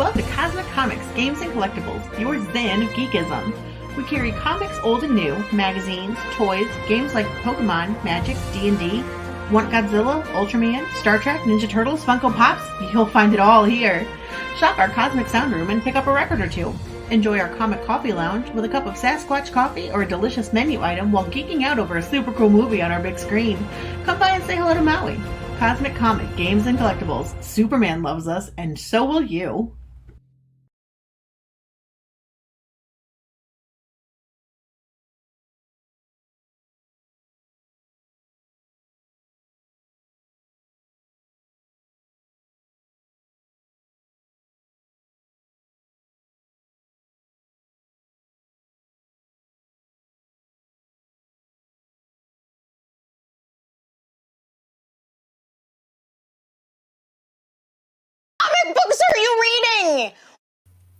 above to Cosmic Comics, Games and Collectibles, your zen of geekism. We carry comics old and new, magazines, toys, games like Pokemon, Magic, D&D. Want Godzilla, Ultraman, Star Trek, Ninja Turtles, Funko Pops? You'll find it all here. Shop our Cosmic Sound Room and pick up a record or two. Enjoy our Comic Coffee Lounge with a cup of Sasquatch coffee or a delicious menu item while geeking out over a super cool movie on our big screen. Come by and say hello to Maui. Cosmic Comic, Games and Collectibles. Superman loves us, and so will you. Comic books are you reading?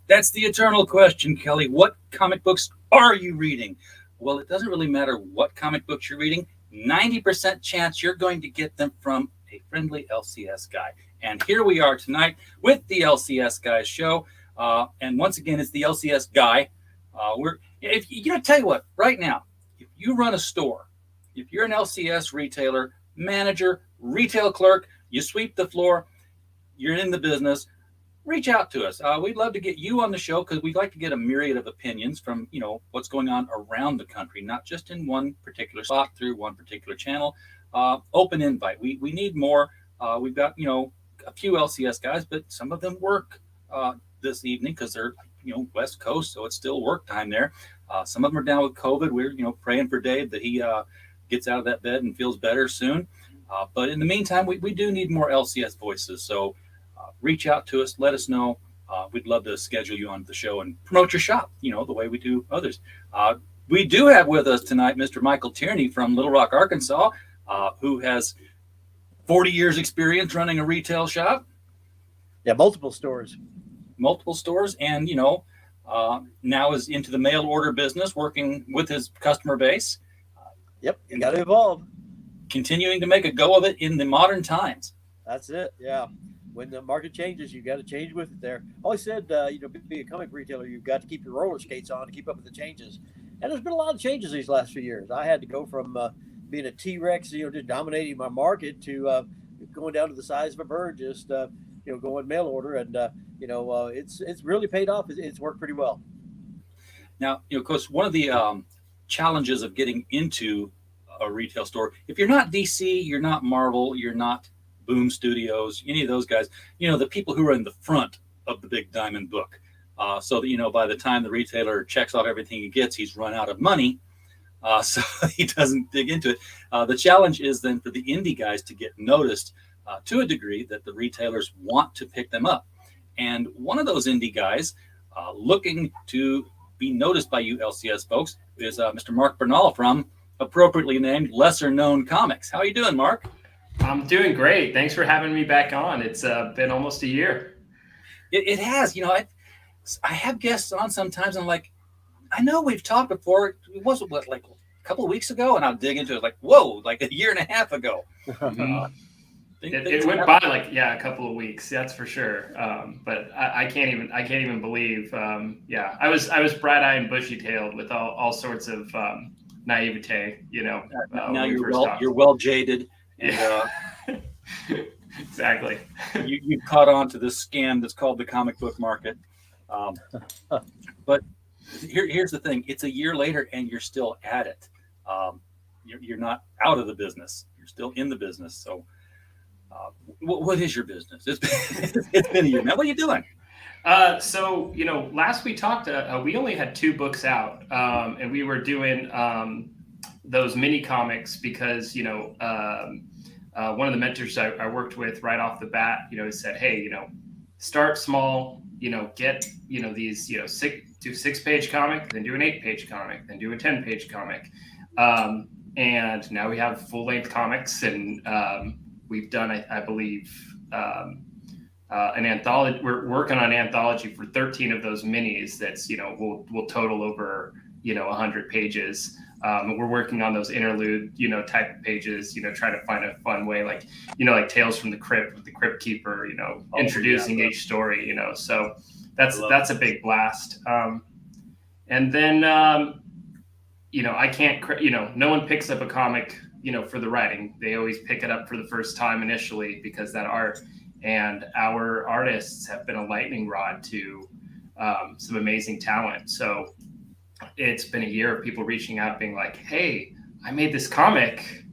That's the eternal question, Kelly. What comic books are you reading? Well, it doesn't really matter what comic books you're reading. 90% chance you're going to get them from a friendly LCS guy. And here we are tonight with the LCS Guys show. And once again, it's the LCS guy. Tell you what, right now, if you run a store, if you're an LCS retailer, manager, retail clerk, you sweep the floor, you're in the business, reach out to us. We'd love to get you on the show because we'd like to get a myriad of opinions from, what's going on around the country, not just in one particular spot through one particular channel. Open invite. We need more. We've got, a few LCS guys, but some of them work this evening because they're, West Coast, so it's still work time there. Some of them are down with COVID. We're, praying for Dave that he gets out of that bed and feels better soon. But in the meantime, we do need more LCS voices. So reach out to us. Let us know. We'd love to schedule you on the show and promote your shop, the way we do others. We do have with us tonight Mr. Michael Tierney from Little Rock, Arkansas, who has 40 years experience running a retail shop. Yeah, multiple stores. And, now is into the mail order business, working with his customer base. Yep, you got to evolve. Continuing to make a go of it in the modern times. That's it, yeah. When the market changes, you got to change with it there. Always said, be a comic retailer, you've got to keep your roller skates on to keep up with the changes. And there's been a lot of changes these last few years. I had to go from being a T-Rex, just dominating my market to going down to the size of a bird, just, going mail order. And, it's really paid off. It's worked pretty well. Now, of course, one of the challenges of getting into a retail store, if you're not DC, you're not Marvel, you're not Boom Studios, any of those guys, the people who are in the front of the big diamond book, so that, by the time the retailer checks off everything he gets, he's run out of money, so he doesn't dig into it. The challenge is then for the indie guys to get noticed to a degree that the retailers want to pick them up. And one of those indie guys looking to be noticed by you LCS folks is Mr. Mark Bernal from appropriately named Lesser Known Comics. How are you doing, Mark? I'm doing great. Thanks for having me back on. It's been almost a year. It has. I have guests on sometimes. And I'm like, I know we've talked before. It wasn't like a couple of weeks ago, and I'll dig into it. Like, whoa, like a year and a half ago. It went by a couple of weeks. That's for sure. But I can't even believe. I was bright-eyed and bushy-tailed with all sorts of naivete. Now you're well jaded. And, exactly. You caught on to this scam that's called the comic book market. But here's the thing. It's a year later and you're still at it. You're not out of the business. You're still in the business. So what is your business? It's been a year. Now, what are you doing? So, last we talked, we only had 2 books out, and we were doing those mini comics because, one of the mentors I worked with right off the bat, said, hey, start small, get, these, do 6-page comic, then do an 8-page comic, then do a 10-page comic. And now we have full-length comics, and we've done, I believe, an anthology. We're working on an anthology for 13 of those minis. That's, will total over, 100 pages. And we're working on those interlude, type of pages, trying to find a fun way, like Tales from the Crypt with the Crypt Keeper, introducing each story, so that's a big blast. And then, I can't, no one picks up a comic, for the writing. They always pick it up for the first time initially because that art, and our artists have been a lightning rod to some amazing talent. So it's been a year of people reaching out being like, hey, I made this comic,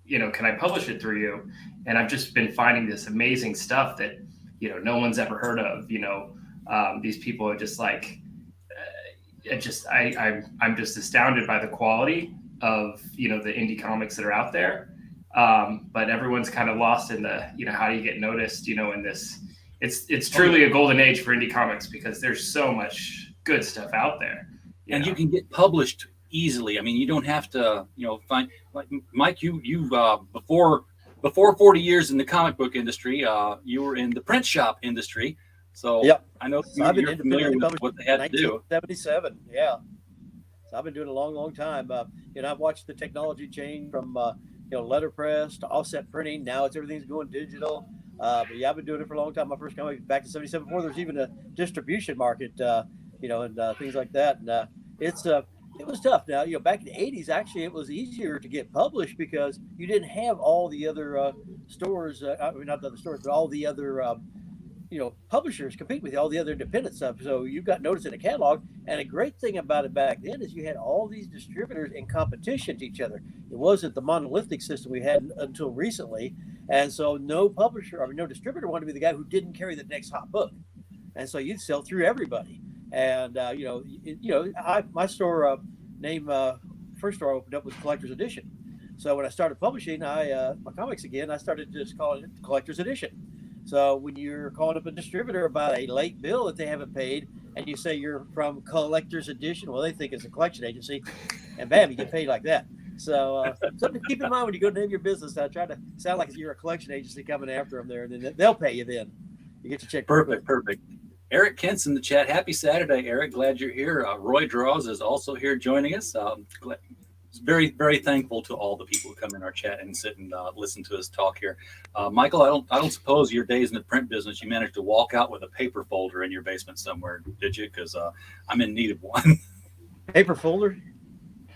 can I publish it through you? And I've just been finding this amazing stuff that, no one's ever heard of. These people are just like, I'm just astounded by the quality of, the indie comics that are out there. But everyone's kind of lost in the, how do you get noticed, in this, it's truly a golden age for indie comics because there's so much good stuff out there. And you can get published easily. I mean, you don't have to, find, like Mike, you before 40 years in the comic book industry, you were in the print shop industry. So yep. I know So I've been you're familiar with what they had to do. 1977, yeah. So I've been doing it a long, long time. I've watched the technology change from, letterpress to offset printing. Now everything's going digital. But yeah, I've been doing it for a long time. My first comic back in 77 before there's even a distribution market, and things like that. And it was tough. Now, back in the 80s, actually, it was easier to get published because you didn't have all the other stores, not the other stores, but all the other, publishers compete with you, all the other independent stuff. So you got noticed in a catalog. And a great thing about it back then is you had all these distributors in competition to each other. It wasn't the monolithic system we had until recently. And so no distributor wanted to be the guy who didn't carry the next hot book. And so you'd sell through everybody. And, my store first store I opened up was Collector's Edition. So when I started publishing my comics again, I started just calling it Collector's Edition. So when you're calling up a distributor about a late bill that they haven't paid, and you say you're from Collector's Edition, well, they think it's a collection agency, and bam, you get paid like that. So something to keep in mind when you go to name your business. I try to sound like you're a collection agency coming after them there, and then they'll pay you then. You get your check. Perfect. Eric Kent's in the chat. Happy Saturday, Eric. Glad you're here. Roy Draws is also here joining us. Very, very thankful to all the people who come in our chat and sit and listen to us talk here. Michael, I don't suppose your days in the print business, you managed to walk out with a paper folder in your basement somewhere, did you? Because I'm in need of one. Paper folder?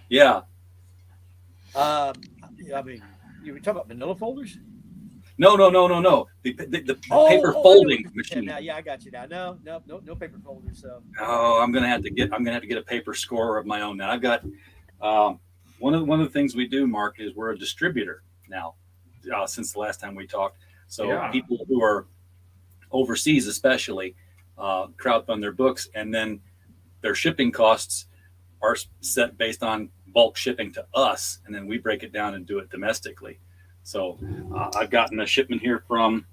Yeah. I mean, you were talking about manila folders? No. The paper folding machine. Now, yeah, I got you now. No paper folders. So. Oh, I'm gonna have to get a paper scorer of my own now. I've got one of the things we do, Mark, is we're a distributor now since the last time we talked. So people who are overseas, especially, crowdfund their books, and then their shipping costs are set based on bulk shipping to us, and then we break it down and do it domestically. So I've gotten a shipment here from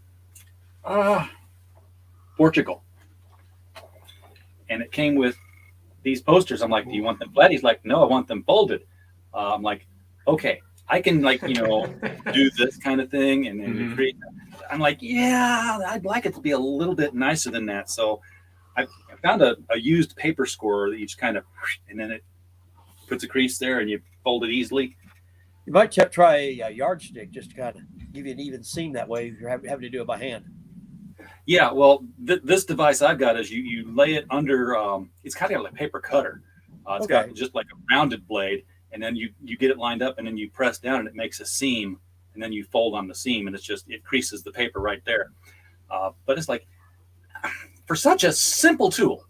Portugal, and it came with these posters. I'm like, do you want them flat? He's like, no, I want them folded. I'm like, okay, I can do this kind of thing. And then create. I'm like, yeah, I'd like it to be a little bit nicer than that. So I found a used paper scorer that you just kind of, and then it puts a crease there and you fold it easily. You might try a yardstick just to kind of give you an even seam that way if you're having to do it by hand. Yeah, well, this device I've got is you lay it under, it's kind of like a paper cutter. It's got just like a rounded blade, and then you get it lined up, and then you press down, and it makes a seam, and then you fold on the seam, and it creases the paper right there. But it's like, for such a simple tool,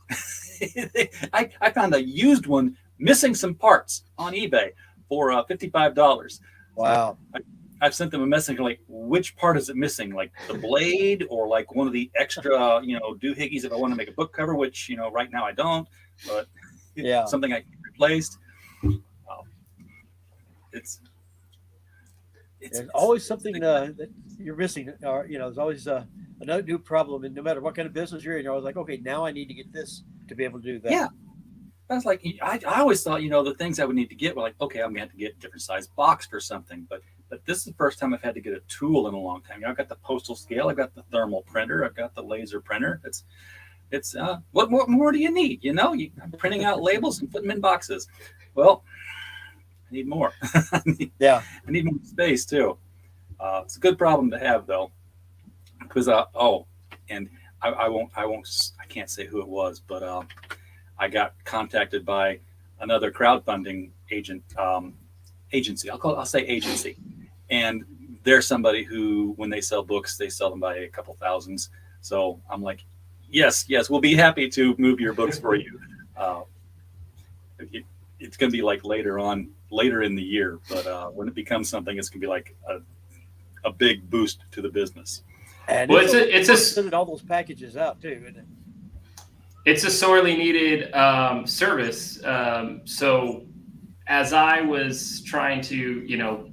I found a used one missing some parts on eBay for $55. Wow. So I've sent them a message like, which part is it missing? Like the blade or like one of the extra, doohickeys if I want to make a book cover, which, right now I don't, but something I can replace. It's always something that you're missing. Or, there's always another new problem. And no matter what kind of business you're in, you're always like, okay, now I need to get this to be able to do that. Yeah. I was like, I always thought, the things I would need to get were like, okay, I'm going to have to get a different size box for something. But this is the first time I've had to get a tool in a long time. I've got the postal scale. I've got the thermal printer. I've got the laser printer. It's what more do you need? I'm printing out labels and putting them in boxes. Well, I need more. Yeah. I need more space too. It's a good problem to have though, because and I can't say who it was, but I got contacted by another crowdfunding agency. I'll say agency, and they're somebody who, when they sell books, they sell them by a couple thousands. So I'm like, yes, we'll be happy to move your books for you. It's going to be like later in the year, but when it becomes something, it's going to be like a big boost to the business. And well, it's sending all those packages out too, isn't it? It's a sorely needed service. So as I was trying to,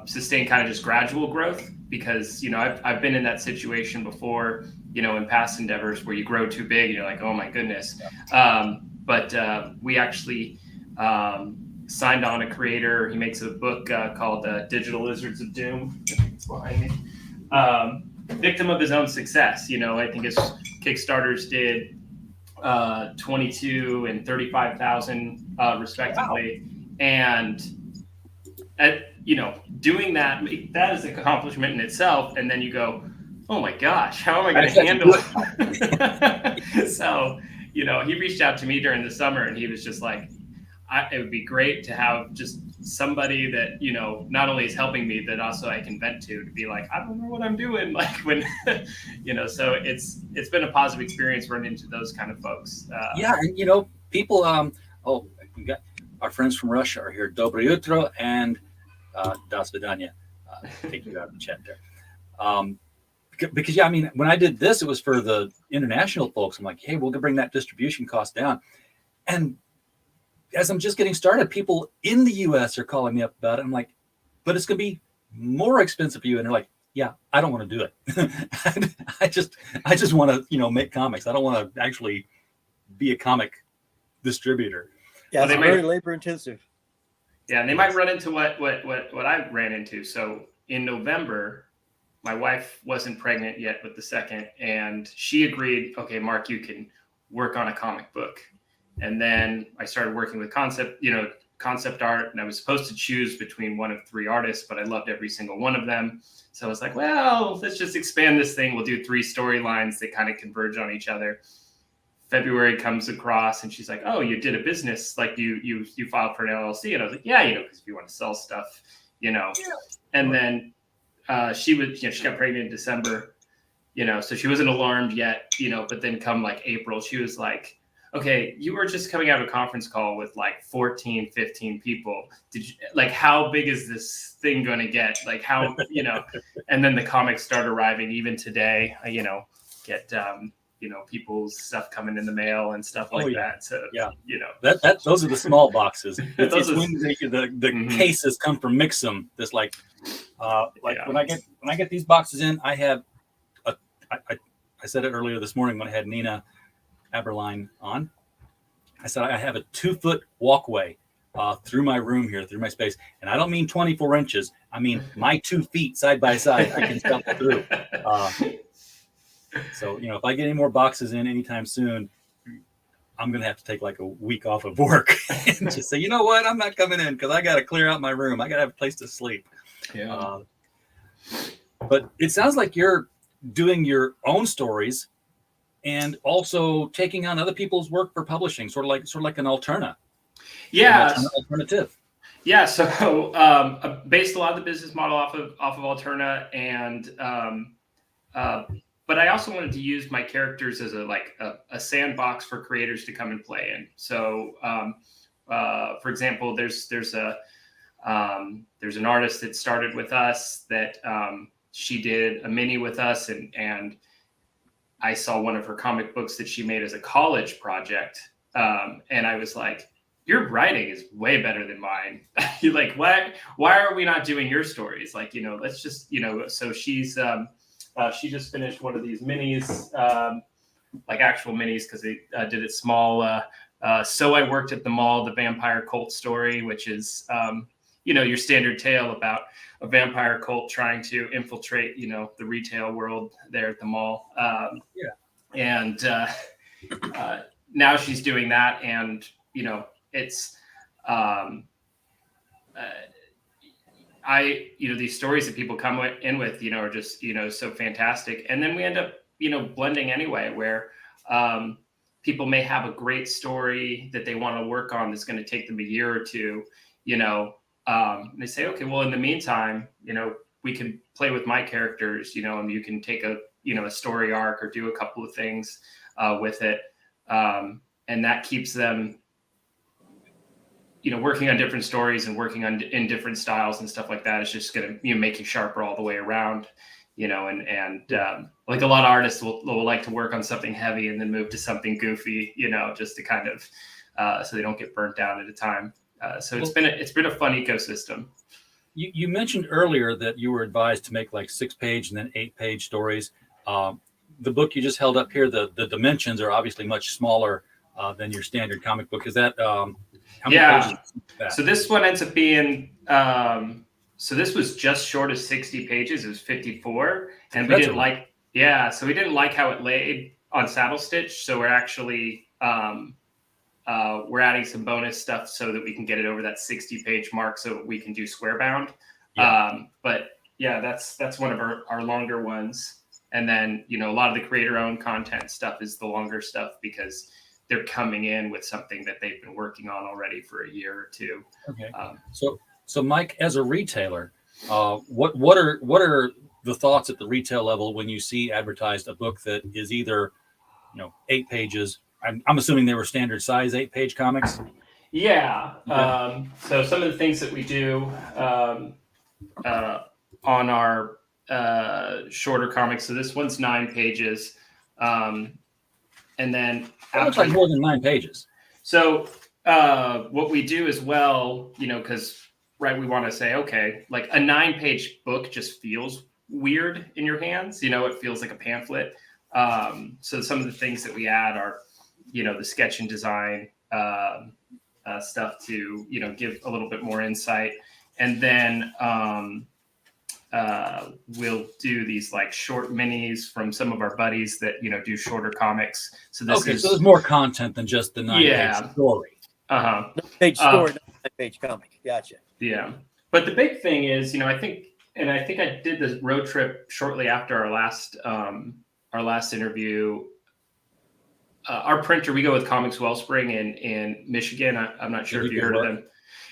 sustain kind of just gradual growth, because, I've been in that situation before, in past endeavors where you grow too big and you're like, oh my goodness. But we actually signed on a creator. He makes a book called Digital Lizards of Doom. It's behind me. Victim of his own success. I think his Kickstarters did 22 and 35,000 respectively. Wow. And doing that is an accomplishment in itself. And then you go, oh my gosh, how am I going to handle it? So, he reached out to me during the summer and he was just like, it would be great to have just somebody that, not only is helping me, that also I can vent to be like, I don't know what I'm doing. Like when, so it's been a positive experience running into those kind of folks. And people, we got our friends from Russia are here. Доброе утро and До свидания. Take you out of the chat there. Because when I did this, it was for the international folks. I'm like, hey, we'll bring that distribution cost down. And as I'm just getting started, people in the US are calling me up about it. I'm like, but it's going to be more expensive for you. And they're like, yeah, I don't want to do it. I just want to, make comics. I don't want to actually be a comic distributor. Yeah, it's very labor intensive. Yeah, and they might run into what I ran into. So in November, my wife wasn't pregnant yet with the second, and she agreed, okay, Mark, you can work on a comic book. And then I started working with concept art, and I was supposed to choose between one of 3 artists, but I loved every single one of them. So I was like, well, let's just expand this thing. We'll do 3 storylines that kind of converge on each other. February comes across and she's like, oh, you did a business, like you filed for an LLC. And I was like, yeah, because if you want to sell stuff, Yeah. And then she got pregnant in December, so she wasn't alarmed yet, but then come like April, she was like, okay, you were just coming out of a conference call with like 14, 15 people. Did you, like, how big is this thing going to get? Like how, and then the comics start arriving even today, get, people's stuff coming in the mail and stuff like that. So, those are the small boxes. It's when the cases come from Mixum. That's like when I get these boxes in, I have I said it earlier this morning when I had Nina Aberline on. I said I have a 2-foot walkway through my room here, through my space, and I don't mean 24 inches. I mean my 2 feet side by side. I can jump through. So if I get any more boxes in anytime soon, I'm gonna have to take like a week off of work and just say, you know what, I'm not coming in because I got to clear out my room. I got to have a place to sleep. Yeah. But it sounds like you're doing your own stories and also taking on other people's work for publishing, sort of like an alternative. Yeah. Alternative. Yeah. So I based a lot of the business model off of Alterna, and but I also wanted to use my characters as a sandbox for creators to come and play in. So for example, there's an artist that started with us that she did a mini with us, and I saw one of her comic books that she made as a college project, and I was like, your writing is way better than mine. You're like, why are we not doing your stories? Like, let's just, so she's she just finished one of these minis, like actual minis, because they did it small. So I Worked at the Mall, the vampire cult story, which is, your standard tale about a vampire cult trying to infiltrate, the retail world there at the mall. And now she's doing that, and it's these stories that people come in with, are just, so fantastic. And then we end up, blending anyway, where people may have a great story that they want to work on that's going to take them a year or two, they say, okay, well, in the meantime, we can play with my characters, and you can take a story arc or do a couple of things with it. And that keeps them, working on different stories and working in different styles and stuff like that. Is just going to, make you sharper all the way around, and like a lot of artists will like to work on something heavy and then move to something goofy, just to kind of, so they don't get burnt down at a time. So it's been a fun ecosystem. You mentioned earlier that you were advised to make like 6-page and then 8-page stories. The book you just held up here, the dimensions are obviously much smaller than your standard comic book. Is that how many pages is that? So this one ends up being so this was just short of 60 pages. It was 54, and we didn't like how it laid on Saddle Stitch. So we're actually we're adding some bonus stuff so that we can get it over that 60-page mark, so we can do square bound. Yeah. But yeah, that's one of our longer ones. And then, a lot of the creator-owned content stuff is the longer stuff because they're coming in with something that they've been working on already for a year or two. Okay. So Mike, as a retailer, what are the thoughts at the retail level when you see advertised a book that is either 8 pages? I'm assuming they were standard size 8-page comics. Yeah. So some of the things that we do on our shorter comics. So this one's 9 pages. And then that looks like more than 9 pages. So what we do as well, because we want to say, okay, like a 9-page book just feels weird in your hands. It feels like a pamphlet. So some of the things that we add are, the sketch and design stuff to, give a little bit more insight. And then we'll do these like short minis from some of our buddies that, do shorter comics. So so there's more content than just the 9-page story. Page story, 9-page comic. Gotcha. Yeah. But the big thing is, I think I did this road trip shortly after our last interview. Our printer, we go with Comics Wellspring in Michigan. I'm not sure if you heard of them.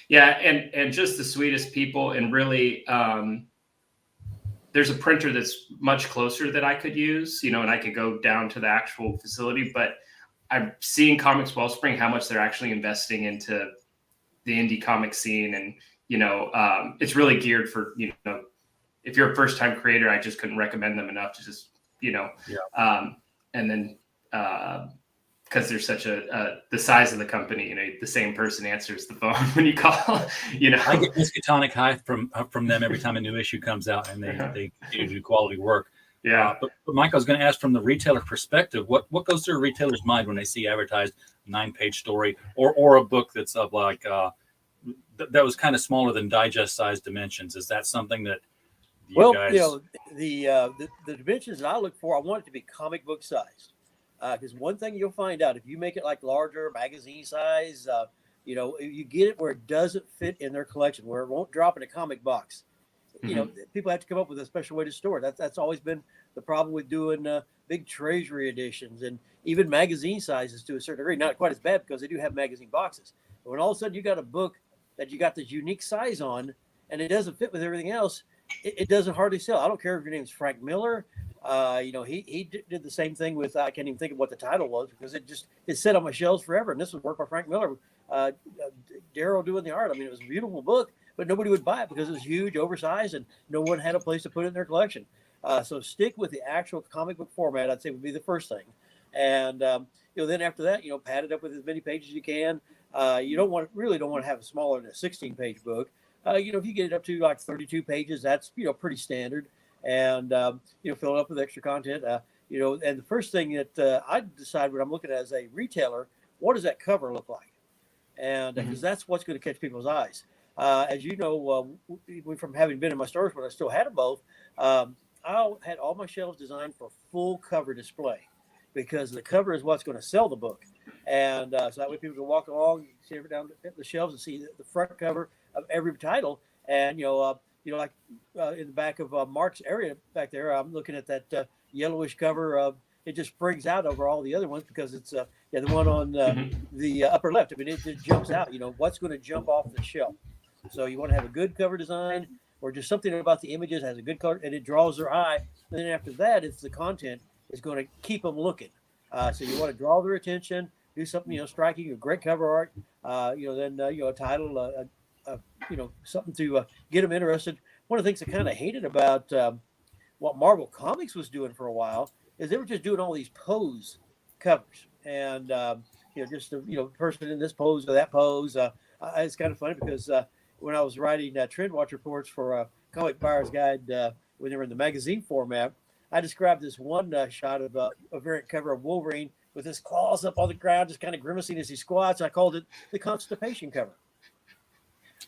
Yeah, and just the sweetest people, and really, there's a printer that's much closer that I could use, and I could go down to the actual facility. But I'm seeing Comics Wellspring, how much they're actually investing into the indie comic scene, and it's really geared for if you're a first-time creator, I just couldn't recommend them enough to just and then. Because there's such the size of the company, the same person answers the phone when you call, I get Miskatonic high from them every time a new issue comes out, and they continue to do quality work. Yeah. But Mike, I was going to ask from the retailer perspective, what goes through a retailer's mind when they see advertised 9-page story or a book that's of like, that was kind of smaller than digest size dimensions? Is that something that you guys... the dimensions that I look for, I want it to be comic book sized. Because one thing you'll find out, if you make it like larger magazine size, you get it where it doesn't fit in their collection, where it won't drop in a comic box. People have to come up with a special way to store it. That's always been the problem with doing big treasury editions and even magazine sizes to a certain degree. Not quite as bad because they do have magazine boxes. But when all of a sudden you got a book that you got this unique size on and it doesn't fit with everything else, it doesn't hardly sell. I don't care if your name's Frank Miller. He did the same thing with, I can't even think of what the title was because it sat on my shelves forever. And this was work by Frank Miller, Daryl doing the art. I mean, it was a beautiful book, but nobody would buy it because it was huge, oversized, and no one had a place to put it in their collection. So stick with the actual comic book format, I'd say would be the first thing. And, then after that, pad it up with as many pages as you can. You really don't want to have it smaller than a 16-page book. If you get it up to like 32 pages, that's, pretty standard. And, fill it up with extra content, and the first thing that I decide when I'm looking at as a retailer, what does that cover look like? And because that's what's going to catch people's eyes. As you know, from having been in my stores when I still had them both, I had all my shelves designed for full cover display because the cover is what's going to sell the book. And so that way people can walk along, see it down the shelves and see the front cover of every title. And like in the back of Mark's area back there, I'm looking at that yellowish cover. It just springs out over all the other ones because it's the one on the upper left. I mean, it just jumps out. What's going to jump off the shelf. So you want to have a good cover design, or just something about the images has a good color and it draws their eye. And then after that, it's the content is going to keep them looking. So you want to draw their attention, do something striking, a great cover art. Then a title, something to get them interested. One of the things I kind of hated about what Marvel Comics was doing for a while is they were just doing all these pose covers, and just the person in this pose or that pose. It's kind of funny because when I was writing trend watch reports for Comic Buyer's Guide when they were in the magazine format, I described this one shot of a variant cover of Wolverine with his claws up on the ground, just kind of grimacing as he squats. I called it the constipation cover.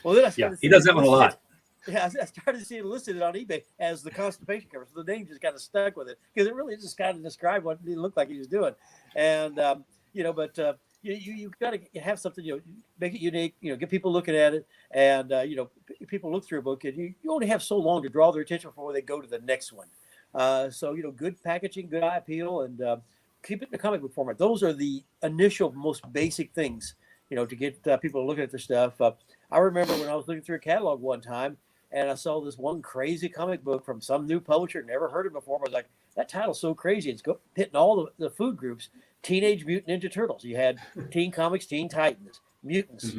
Well, then he does that one a lot. Yeah, I started to see it listed on eBay as the constipation cover. So the name just kind of stuck with it because it really just kind of described what it looked like he was doing. And, you got to have something, make it unique, get people looking at it. And, people look through a book and you only have so long to draw their attention before they go to the next one. So, good packaging, good eye appeal, and keep it in the comic book format. Those are the initial, most basic things, to get people looking at their stuff. I remember when I was looking through a catalog one time and I saw this one crazy comic book from some new publisher, never heard it before. I was like, that title's so crazy. It's hitting all the food groups. Teenage Mutant Ninja Turtles. You had Teen Comics, Teen Titans, Mutants,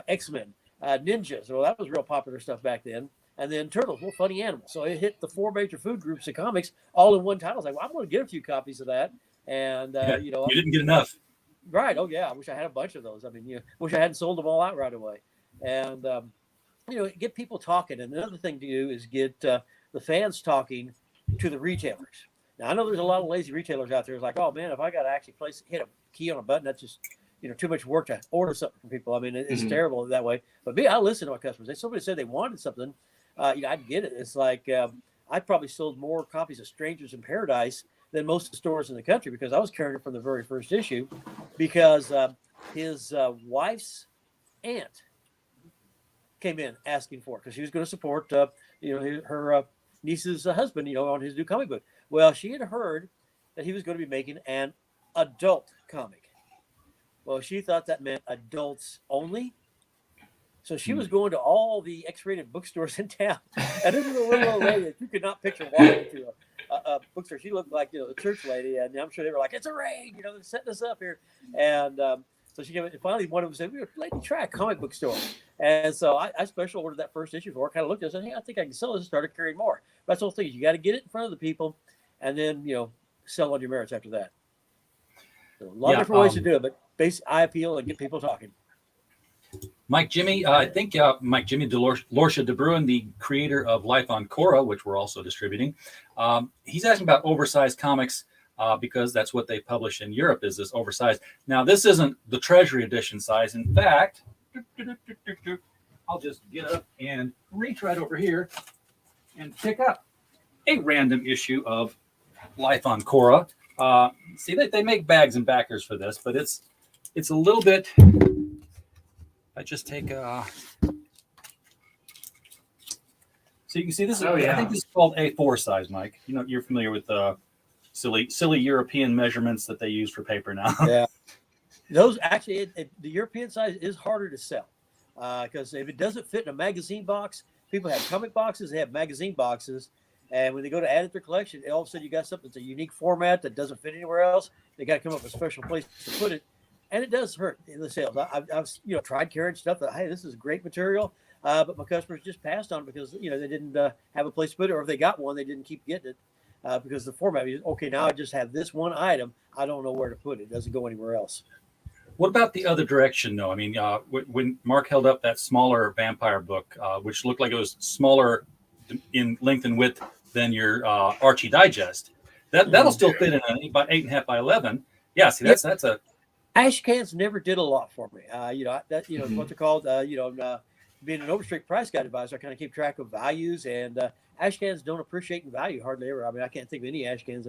X-Men, Ninjas. Well, that was real popular stuff back then. And then Turtles, well, funny animals. So it hit the 4 major food groups of comics all in one title. I was like, well, I'm going to get a few copies of that. And, you didn't get enough. Right. Oh, yeah. I wish I had a bunch of those. I mean, wish I hadn't sold them all out right away. And, get people talking. And another thing to do is get the fans talking to the retailers. Now, I know there's a lot of lazy retailers out there. It's like, oh, man, if I got to actually hit a key on a button, that's just, too much work to order something from people. I mean, it's terrible that way. But me, I listen to my customers. If somebody said they wanted something, I'd get it. It's like I probably sold more copies of Strangers in Paradise than most of the stores in the country because I was carrying it from the very first issue because his wife's aunt came in asking for it because she was going to support, her niece's husband, on his new comic book. Well, she had heard that he was going to be making an adult comic. Well, she thought that meant adults only. So she was going to all the X-rated bookstores in town. And this is a little old lady that you could not picture walking into a bookstore. She looked like, a church lady. And I'm sure they were like, it's a raid, they're setting us up here. And so she came in, and finally one of them said, lady, try a comic book store. And so I special ordered that first issue for her, kind of looked at it and said, hey, I think I can sell this and started carrying more. But that's the whole thing. You got to get it in front of the people and then, sell on your merits after that. So a lot of different ways to do it, but basic eye appeal and get people talking. Mike Jimmy, I think Mike Jimmy Lorsha De Bruin, the creator of Life on Korra, which we're also distributing, he's asking about oversized comics because that's what they publish in Europe is this oversized. Now, this isn't the Treasury Edition size. In fact, I'll just get up and reach right over here and pick up a random issue of Life on Korra. See, they make bags and backers for this, but it's a little bit... I just take so you can see this. I think this is called A4 size, Mike. You're familiar with the silly European measurements that they use for paper now. Yeah, those actually the European size is harder to sell because if it doesn't fit in a magazine box, people have comic boxes, they have magazine boxes, and when they go to add it to their collection, all of a sudden you got something that's a unique format that doesn't fit anywhere else. They got to come up with a special place to put it. And it does hurt in the sales. I've tried carrying stuff that, hey, this is great material, but my customers just passed on it because, they didn't have a place to put it, or if they got one, they didn't keep getting it because the format is, okay, now I just have this one item. I don't know where to put it. It doesn't go anywhere else. What about the other direction, though? I mean, when Mark held up that smaller vampire book, which looked like it was smaller in length and width than your Archie Digest, that'll still fit in about 8.5 by 11. Yeah, see, that's a... Ash cans never did a lot for me. What they're called, being an overstreet price guide advisor, I kind of keep track of values, and ash cans don't appreciate in value hardly ever. I mean, I can't think of any ash cans.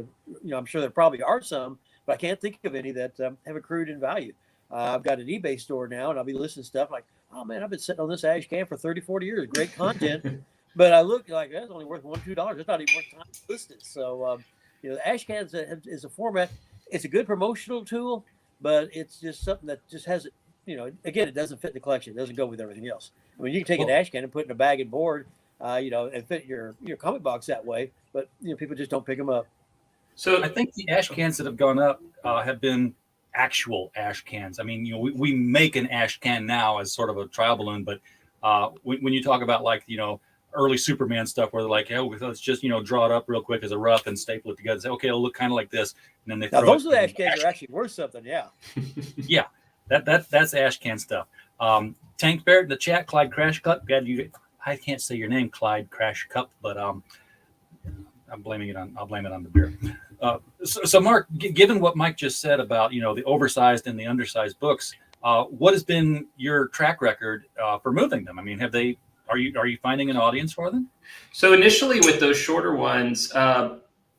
I'm sure there probably are some, but I can't think of any that have accrued in value. I've got an eBay store now, and I'll be listing stuff like oh man, I've been sitting on this ash can for 30, 40 years. Great content. But I look like that's only worth $1, $2. It's not even worth time listed. So, the ash can is a format. It's a good promotional tool, but it's just something that just hasn't, again, it doesn't fit the collection. It doesn't go with everything else. I mean, you can take an ash can and put it in a bag and board, and fit your comic box that way. But, people just don't pick them up. So I think the ash cans that have gone up have been actual ash cans. I mean, we make an ash can now as sort of a trial balloon, but when you talk about like, early Superman stuff where they're like, let's just, draw it up real quick as a rough and staple it together. Say, okay, it'll look kind of like this. And then they throw those ash cans are actually worth something. Yeah. Yeah. That's ash can stuff. Tank Bear in the chat, Clyde Crash Cup. I can't say your name, Clyde Crash Cup, but I'll blame it on the beer. So Mark, given what Mike just said about, the oversized and the undersized books, what has been your track record for moving them? I mean, are you finding an audience for them? So initially with those shorter ones,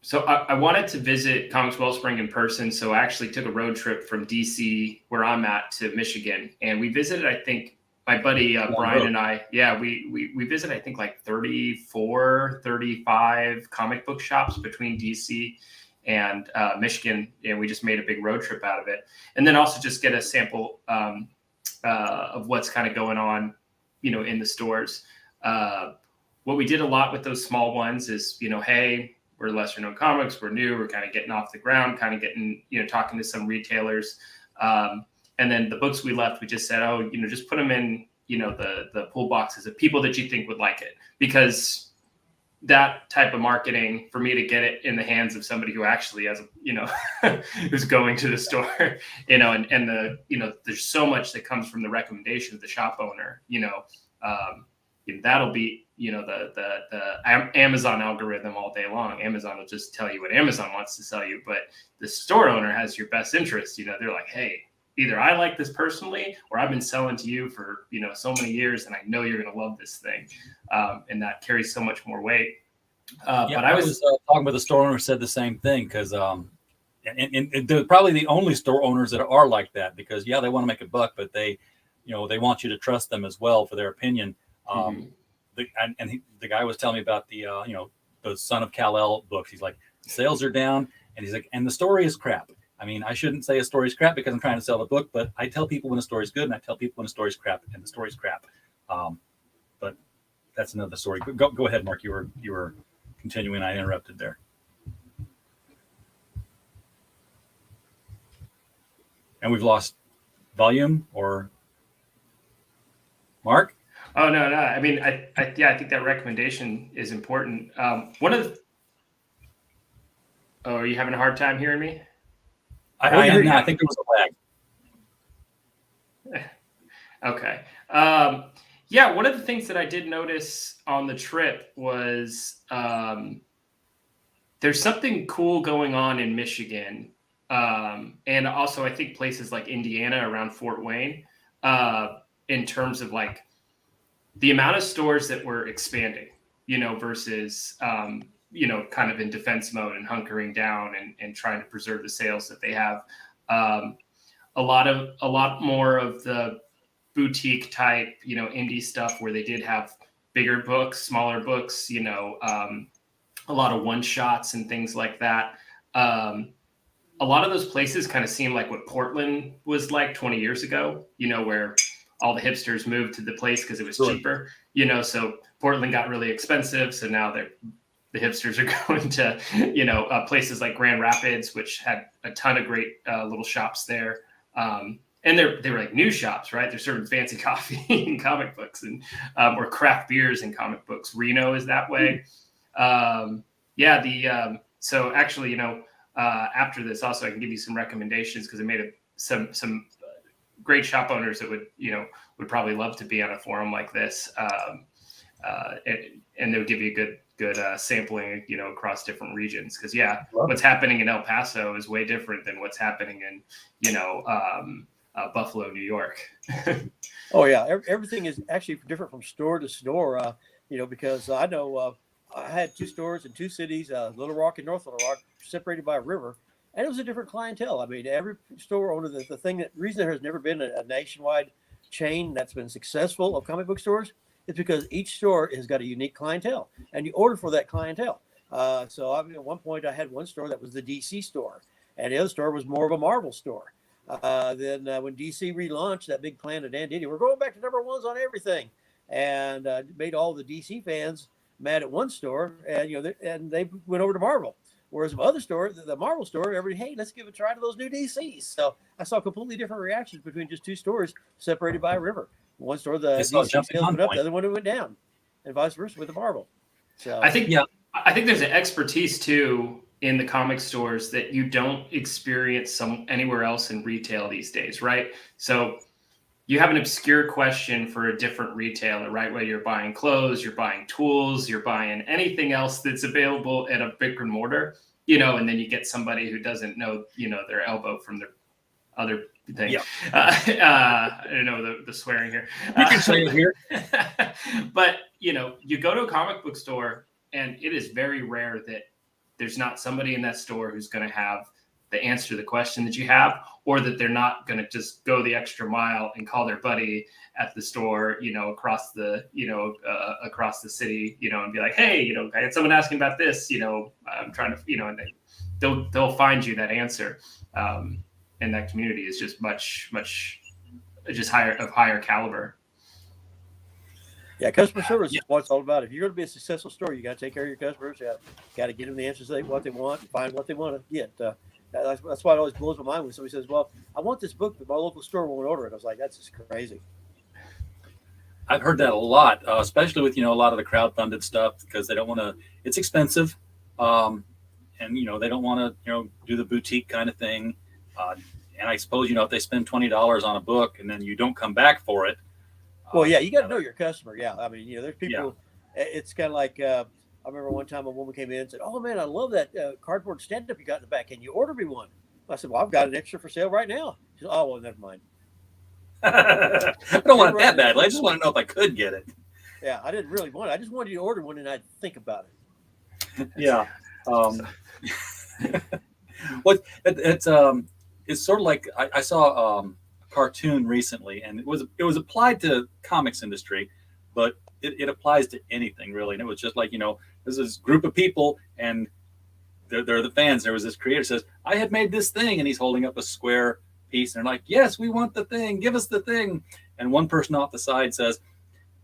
so I wanted to visit Comics Wellspring in person. So I actually took a road trip from DC, where I'm at, to Michigan. And we visited, I think, my buddy Brian and I, we visited, I think, like 34, 35 comic book shops between DC and Michigan. And we just made a big road trip out of it. And then also just get a sample of what's kind of going on, in the stores. What we did a lot with those small ones is, hey, we're lesser known comics, we're new, we're kind of getting off the ground, kind of getting, talking to some retailers. And then the books we left, we just said, just put them in, the pull boxes of people that you think would like it. Because that type of marketing, for me to get it in the hands of somebody who actually has, who's going to the store, and there's so much that comes from the recommendation of the shop owner, that'll be, the Amazon algorithm all day long. Amazon will just tell you what Amazon wants to sell you, but the store owner has your best interest. They're like, hey, either I like this personally, or I've been selling to you for, so many years, and I know you're going to love this thing. And that carries so much more weight. But I was talking with a store owner who said the same thing, because and they're probably the only store owners that are like that, because they want to make a buck, but they want you to trust them as well for their opinion. The guy was telling me about the Son of Kal-El books. He's like, sales are down, and he's like, and the story is crap. I mean, I shouldn't say a story's crap because I'm trying to sell the book, but I tell people when a story's good, and I tell people when a story's crap, and the story's crap. But that's another story. Go ahead, Mark. You were continuing. I interrupted there. And we've lost volume, or Mark? Oh, no. I mean, I think that recommendation is important. Are you having a hard time hearing me? I am now. I think there was a lag. Okay. One of the things that I did notice on the trip was there's something cool going on in Michigan. And also I think places like Indiana around Fort Wayne, in terms of like the amount of stores that were expanding, versus, kind of in defense mode and hunkering down and trying to preserve the sales that they have. A lot more of the boutique type, indie stuff where they did have bigger books, smaller books, a lot of one shots and things like that. A lot of those places kind of seem like what Portland was like 20 years ago, where all the hipsters moved to the place because it was cheaper, so Portland got really expensive. So now the hipsters are going to, places like Grand Rapids, which had a ton of great little shops there. And they were like new shops, right? They're serving fancy coffee and comic books and or craft beers and comic books. Reno is that way. So actually, after this also, I can give you some recommendations because I made some great shop owners that would probably love to be on a forum like this. And they'll give you a good sampling, across different regions. Because what's happening in El Paso is way different than what's happening in, Buffalo, New York. Oh yeah, everything is actually different from store to store. Because I know I had two stores in two cities, Little Rock and North Little Rock, separated by a river, and it was a different clientele. I mean, every store owner, the reason there has never been a nationwide chain that's been successful of comic book stores, it's because each store has got a unique clientele, and you order for that clientele. So I mean, at one point, I had one store that was the DC store, and the other store was more of a Marvel store. Then when DC relaunched that big plan to Dan Diddy, we're going back to number ones on everything, and made all the DC fans mad at one store, and they went over to Marvel. Whereas the other store, the Marvel store, everybody, hey, let's give a try to those new DCs. So I saw completely different reactions between just two stores separated by a river. One store, the DC sales went up, the other one went down, and vice versa with the Marvel. So I think there's an expertise too in the comic stores that you don't experience anywhere else in retail these days, right? So you have an obscure question for a different retailer, right? Whether you're buying clothes, you're buying tools, you're buying anything else that's available at a brick and mortar, and then you get somebody who doesn't know, their elbow from their other thing. Yeah. I don't know the swearing here. You can say it here. But, you go to a comic book store, and it is very rare that there's not somebody in that store who's going to have the answer to the question that you have, or that they're not going to just go the extra mile and call their buddy at the store, across the city, and be like, hey, I had someone asking about this, I'm trying to, and they'll find you that answer. And that community is just much just higher caliber. Yeah, customer service is what it's all about. If you're going to be a successful store, you got to take care of your customers. You got to get them the answers what they want, find what they want to get. That's why it always blows my mind when somebody says, well, I want this book, but my local store won't order it. I was like, that's just crazy. I've heard that a lot, especially with, a lot of the crowdfunded stuff, because they don't want to, it's expensive. And, they don't want to, do the boutique kind of thing. And I suppose, if they spend $20 on a book and then you don't come back for it. Well, yeah, you got to know your customer. Yeah. I mean, there's people, it's kind of like, I remember one time a woman came in and said, oh man, I love that cardboard stand-up you got in the back. Can you order me one? I said, well, I've got an extra for sale right now. She said, oh, well, never mind. I don't want it that badly. I just want to know if I could get it. Yeah, I didn't really want it. I just wanted you to order one and I'd think about it. Yeah. It's sort of like I saw a cartoon recently, and it was applied to comics industry, but it applies to anything really. And it was just like, there's this group of people and they're the fans. There was this creator says, I have made this thing, and he's holding up a square piece, and they're like, yes, we want the thing, give us the thing. And one person off the side says,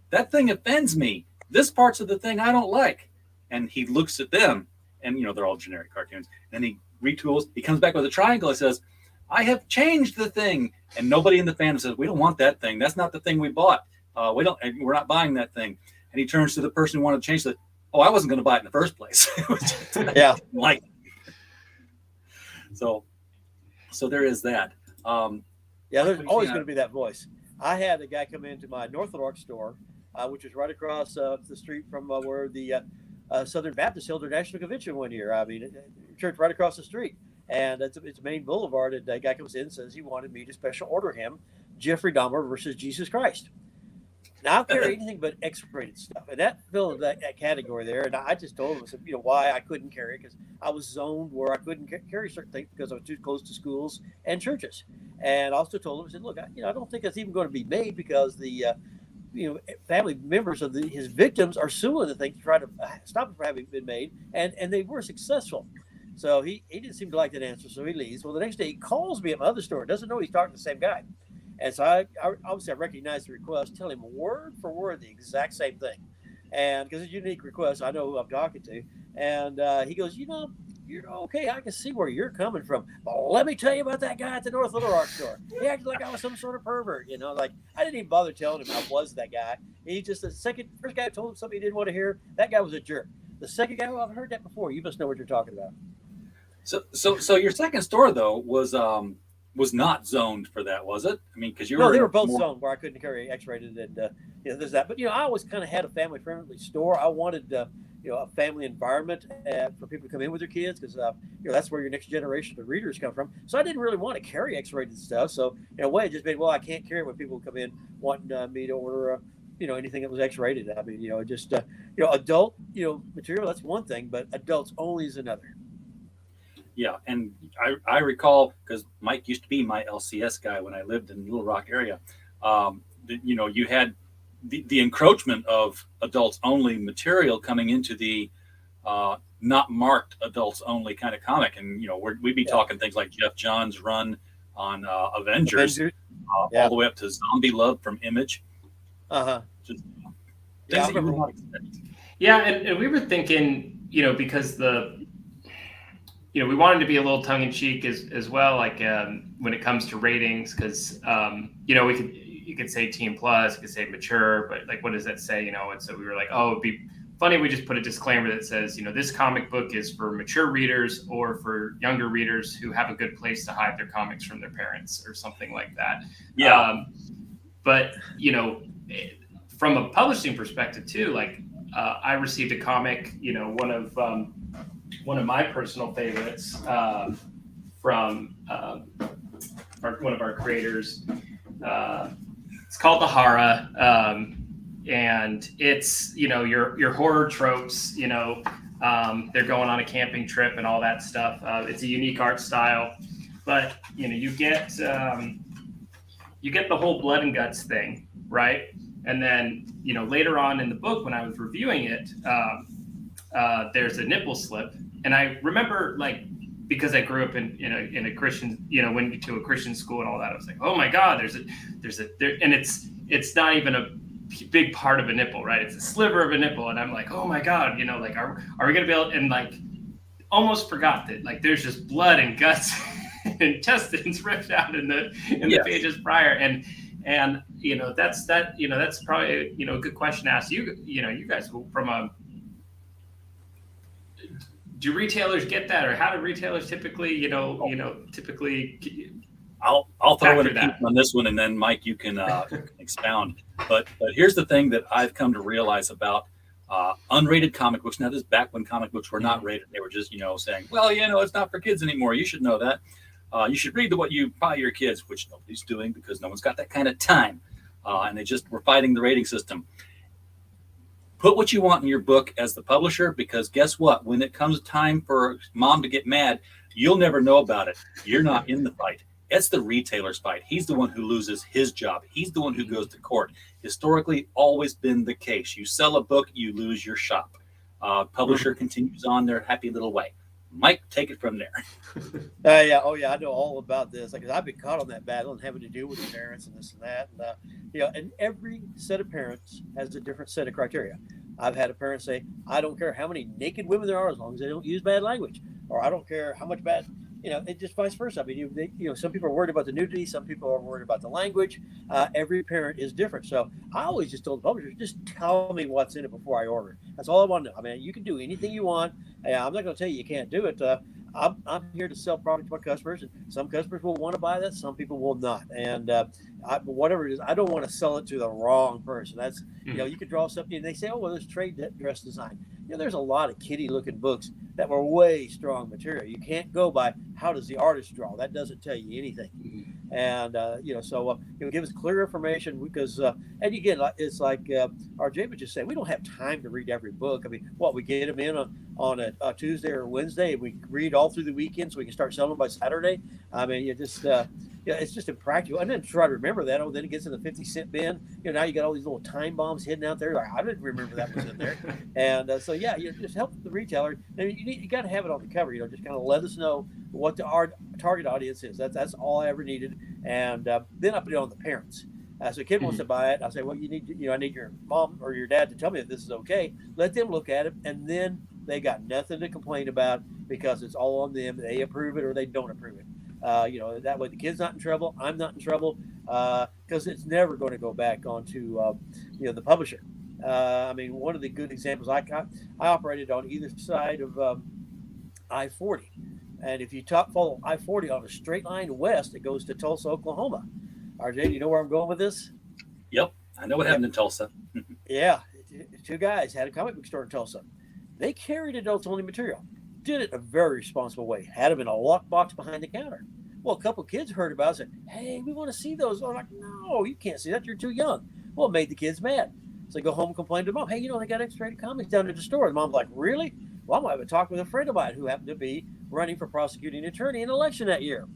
that thing offends me. This part's of the thing I don't like. And he looks at them, and they're all generic cartoons. And he retools, he comes back with a triangle and says, I have changed the thing. And nobody in the fandom says, we don't want that thing. That's not the thing we bought. We're not buying that thing. And he turns to the person who wanted to change it. Oh, I wasn't going to buy it in the first place. Yeah. Like, so there is that. Yeah, there's always going to be that voice. I had a guy come into my North Little Rock store, which is right across the street from where the Southern Baptist held their national convention one year. I mean, church right across the street. And it's a main boulevard. And that guy comes in and says he wanted me to special order him Jeffrey Dahmer versus Jesus Christ. Now, I'll carry anything but X-rated stuff. And that fell into that category there. And I just told him, I said, why I couldn't carry it, because I was zoned where I couldn't carry certain things because I was too close to schools and churches. And I also told him, I said, look, I don't think that's even going to be made, because the family members of his victims are suing the thing to try to stop it from having been made. And they were successful. So he didn't seem to like that answer, so he leaves. Well, the next day he calls me at my other store. Doesn't know he's talking to the same guy. And so I obviously I recognize the request, tell him word for word the exact same thing. And because it's a unique request, I know who I'm talking to. And he goes, you're okay. I can see where you're coming from. But let me tell you about that guy at the North Little Rock store. He acted like I was some sort of pervert, like I didn't even bother telling him I was that guy. He just, first guy told him something he didn't want to hear. That guy was a jerk. The second guy, well, I've heard that before. You must know what you're talking about. So your second store though was not zoned for that, was it? I mean, because they were both zoned where I couldn't carry X-rated, and there's that. But I always kind of had a family-friendly store. I wanted a family environment for people to come in with their kids, because that's where your next generation of readers come from. So I didn't really want to carry X-rated stuff. So in a way, it just made, I can't carry it when people come in wanting me to order anything that was X-rated. I mean, adult material, that's one thing, but adults only is another. Yeah, and I recall, because Mike used to be my LCS guy when I lived in the Little Rock area. you had the encroachment of adults only material coming into the not marked adults only kind of comic. And, we'd be talking things like Jeff Johns' run on Avengers. All the way up to Zombie Love from Image. Just things that you would not expect. Yeah, and we were thinking, because we wanted to be a little tongue in cheek as well, like when it comes to ratings, because you could say teen plus, you could say mature, but like what does that say? And so we were like, oh, it'd be funny we just put a disclaimer that says, this comic book is for mature readers or for younger readers who have a good place to hide their comics from their parents or something like that. Yeah. But from a publishing perspective too, like I received a comic, one of my personal favorites from one of our creators. It's called The Hara, and it's your horror tropes. They're going on a camping trip and all that stuff. It's a unique art style, but you get the whole blood and guts thing, right? And then later on in the book when I was reviewing it, there's a nipple slip, and I remember because I grew up in a Christian, went to a Christian school and all that. I was like, oh my God, and it's not even a big part of a nipple, right? It's a sliver of a nipple, and I'm like, oh my God, are we gonna be able? And almost forgot that there's just blood and guts and intestines ripped out in the pages prior, and that's probably a good question to ask you guys from a. Do retailers get that, or how do retailers typically, typically? I'll throw in a peek on this one, and then Mike, you can expound. But here's the thing that I've come to realize about unrated comic books. Now, this is back when comic books were not rated; they were just saying, well, it's not for kids anymore. You should know that. You should read what you buy your kids, which nobody's doing because no one's got that kind of time, and they just were fighting the rating system. Put what you want in your book as the publisher, because guess what? When it comes time for mom to get mad, you'll never know about it. You're not in the fight. It's the retailer's fight. He's the one who loses his job. He's the one who goes to court. Historically, always been the case. You sell a book, you lose your shop. Publisher continues on their happy little way. Mike, take it from there. Yeah. Oh, yeah. I know all about this. I've been caught on that battle and having to deal with the parents and this and that. And, and every set of parents has a different set of criteria. I've had a parent say, I don't care how many naked women there are as long as they don't use bad language. Or I don't care how much bad, it just vice versa. I mean, some people are worried about the nudity. Some people are worried about the language. Every parent is different. So I always just told the publishers, just tell me what's in it before I order it. That's all I want to know. I mean, you can do anything you want. I'm not going to tell you can't do it. I'm here to sell product to my customers, and some customers will want to buy that. Some people will not. And whatever it is, I don't want to sell it to the wrong person. That's, you could draw something and they say, oh, well, there's trade dress design. There's a lot of kiddie looking books that were way strong material. You can't go by how does the artist draw. That doesn't tell you anything. And, so give us clear information because, and again, it's like RJ would just say, we don't have time to read every book. I mean, we get them in on a Tuesday or Wednesday, and we read all through the weekend so we can start selling them by Saturday. I mean, it's just impractical. And then try to remember that. Then it gets in the 50-cent bin. Now you got all these little time bombs hidden out there. I didn't remember that was in there. And you just help the retailer. And you got to have it on the cover. Just kind of let us know what our target audience is. That's all I ever needed. And then I put it on the parents. So a kid wants to buy it. I say, well, you need to, I need your mom or your dad to tell me if this is okay. Let them look at it, and then they got nothing to complain about because it's all on them. They approve it or they don't approve it. That way the kid's not in trouble. I'm not in trouble because it's never going to go back onto, the publisher. One of the good examples I operated on either side of I-40. And if you follow I-40 on a straight line west, it goes to Tulsa, Oklahoma. RJ, do you know where I'm going with this? Yep. I know what happened in Tulsa. Yeah. Two guys had a comic book store in Tulsa. They carried adults-only material. Did it in a very responsible way. Had them in a lockbox behind the counter. Well, a couple of kids heard about it and said, hey, we want to see those. I'm like, no, you can't see that. You're too young. Well, it made the kids mad. So they go home and complain to mom. Hey, they got X-rated comics down at the store. And mom's like, really? Well, I'm going to have a talk with a friend of mine who happened to be running for prosecuting attorney in an election that year.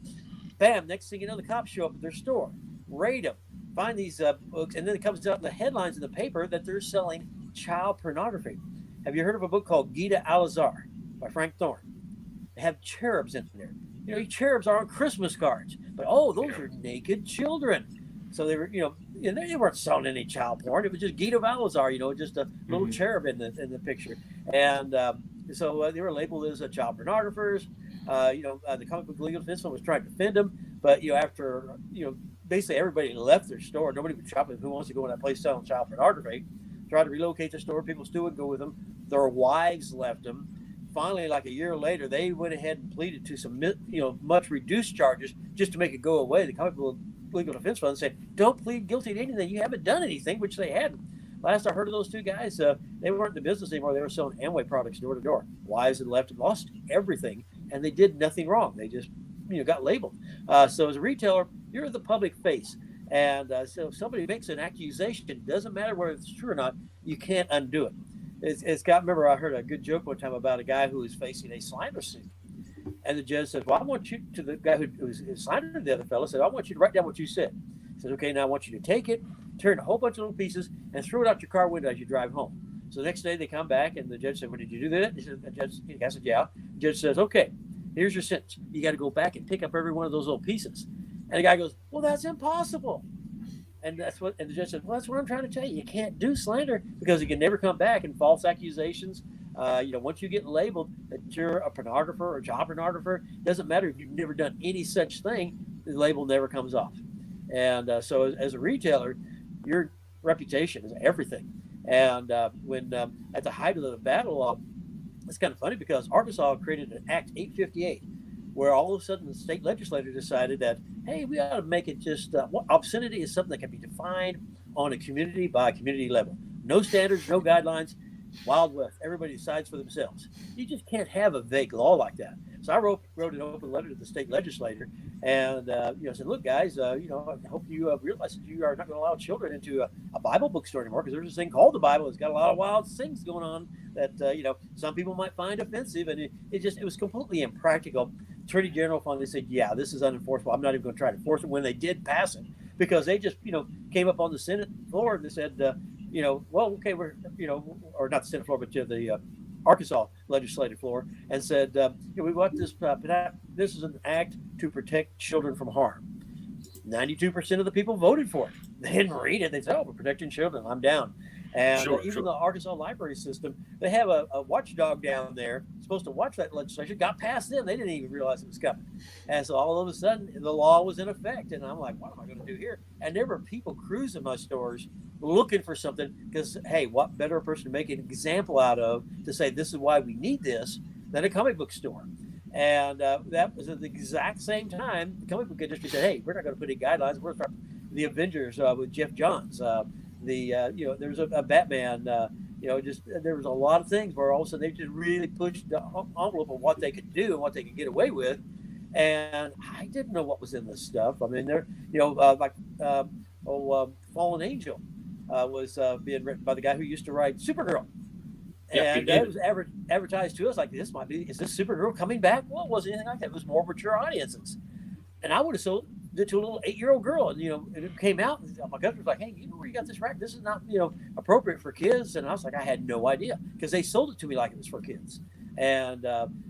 Bam, next thing you know, the cops show up at their store, raid them, find these books, and then it comes out in the headlines in the paper that they're selling child pornography. Have you heard of a book called Gita Al-Azhar by Frank Thorne? They have cherubs in there. Cherubs are on Christmas cards, but those are naked children. So they were, they weren't selling any child porn. It was just Gita Al-Azhar, just a little cherub in the picture, and so they were labeled as child pornographers. The Comic Book Legal Defense Fund was trying to defend them, but after basically everybody left their store. Nobody would shop. Who wants to go in that place selling child pornography? Tried to relocate their store. People still would go with them. Their wives left them. Finally, like a year later, they went ahead and pleaded to some, much reduced charges just to make it go away. The Comic Book Legal Defense Fund said, "Don't plead guilty to anything. You haven't done anything," which they hadn't. Last I heard of those two guys, they weren't in the business anymore. They were selling Amway products door to door. Wives had left and lost everything, and they did nothing wrong. They just, got labeled. So as a retailer, you're the public face. And so if somebody makes an accusation, it doesn't matter whether it's true or not, you can't undo it. Remember, I heard a good joke one time about a guy who was facing a slander suit. And the judge said, "Well, I want you," to the guy who was slandering the other fellow, said, "I want you to write down what you said." He said, "Okay, now I want you to take it, turn a whole bunch of little pieces, and throw it out your car window as you drive home." So the next day they come back, and the judge said, "Well, did you do that?" The guy said, "Yeah." The judge says, "Okay, here's your sentence. You got to go back and pick up every one of those little pieces." And the guy goes, "Well, that's impossible." And the judge said, "Well, that's what I'm trying to tell you. You can't do slander because you can never come back, and false accusations. Once you get labeled that you're a pornographer or a child pornographer, doesn't matter if you've never done any such thing, the label never comes off." And so as a retailer, your reputation is everything. And when at the height of the battle, it's kind of funny because Arkansas created an Act 858, where all of a sudden the state legislature decided that, hey, we ought to make it just obscenity is something that can be defined on a community by community level. No standards, no guidelines. Wild West. Everybody decides for themselves. You just can't have a vague law like that. So I wrote an open letter to the state legislature, and said, "Look, guys, I hope you realize that you are not going to allow children into a Bible bookstore anymore, because there's this thing called the Bible. It's got a lot of wild things going on that some people might find offensive, and it was completely impractical." Attorney General finally said, "Yeah, this is unenforceable. I'm not even going to try to enforce it." When they did pass it, because they just came up on the Senate floor and they said, "Well, okay, we're or not the Senate floor, but the Arkansas legislative floor," and said, "We want this. This is an act to protect children from harm." 92% of the people voted for it. They didn't read it. They said, "Oh, we're protecting children. I'm down." And even the Arkansas library system, they have a watchdog down there supposed to watch that legislation. Got past them. They didn't even realize it was coming. And so all of a sudden, the law was in effect. And I'm like, what am I going to do here? And there were people cruising my stores looking for something because, hey, what better person to make an example out of to say this is why we need this than a comic book store. And that was at the exact same time the comic book industry said, "Hey, we're not going to put any guidelines. We're going to start the Avengers with Jeff Johns. There's a Batman. There was a lot of things where all of a sudden they just really pushed the envelope of what they could do and what they could get away with. And I didn't know what was in this stuff. I mean, Fallen Angel was being written by the guy who used to write Supergirl. And that was advertised to us like, is this Supergirl coming back? Well, it wasn't anything like that. It was more mature audiences. And I would have sold it to a little 8-year-old girl. And, it came out. And my cousin was like, "Hey, you know where you got this right? This is not, appropriate for kids." And I was like, I had no idea because they sold it to me like it was for kids. And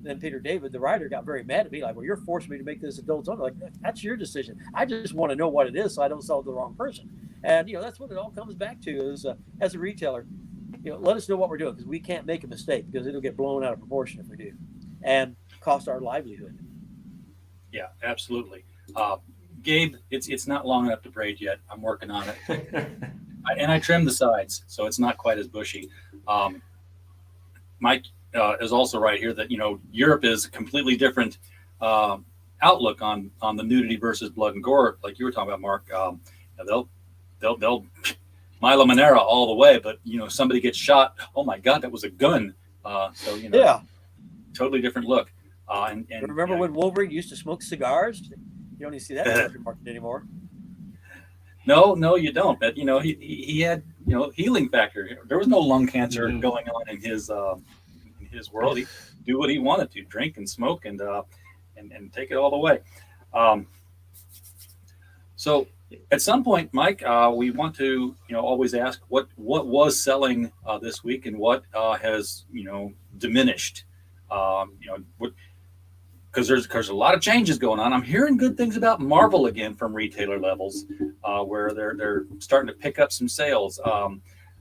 then Peter David, the writer, got very mad at me, like, "Well, you're forcing me to make this adult only." Like, that's your decision. I just want to know what it is so I don't sell it to the wrong person. And, that's what it all comes back to is as a retailer, let us know what we're doing because we can't make a mistake because it'll get blown out of proportion if we do and cost our livelihood. Yeah, absolutely. Gabe, it's not long enough to braid yet. I'm working on it. And I trimmed the sides, so it's not quite as bushy. Mike is also right here that, Europe is a completely different outlook on the nudity versus blood and gore, like you were talking about, Mark. They'll Milo Manera all the way, but somebody gets shot. Oh my God, that was a gun. Yeah, totally different look. And remember when Wolverine used to smoke cigars? You don't even see that in the market anymore. No, you don't. But he had healing factor. There was no lung cancer going on in his world. He do what he wanted to, drink and smoke and take it all the way. So At some point, Mike, we want to, always ask what was selling this week and what has, diminished. Because there's a lot of changes going on. I'm hearing good things about Marvel again from retailer levels, where they're starting to pick up some sales.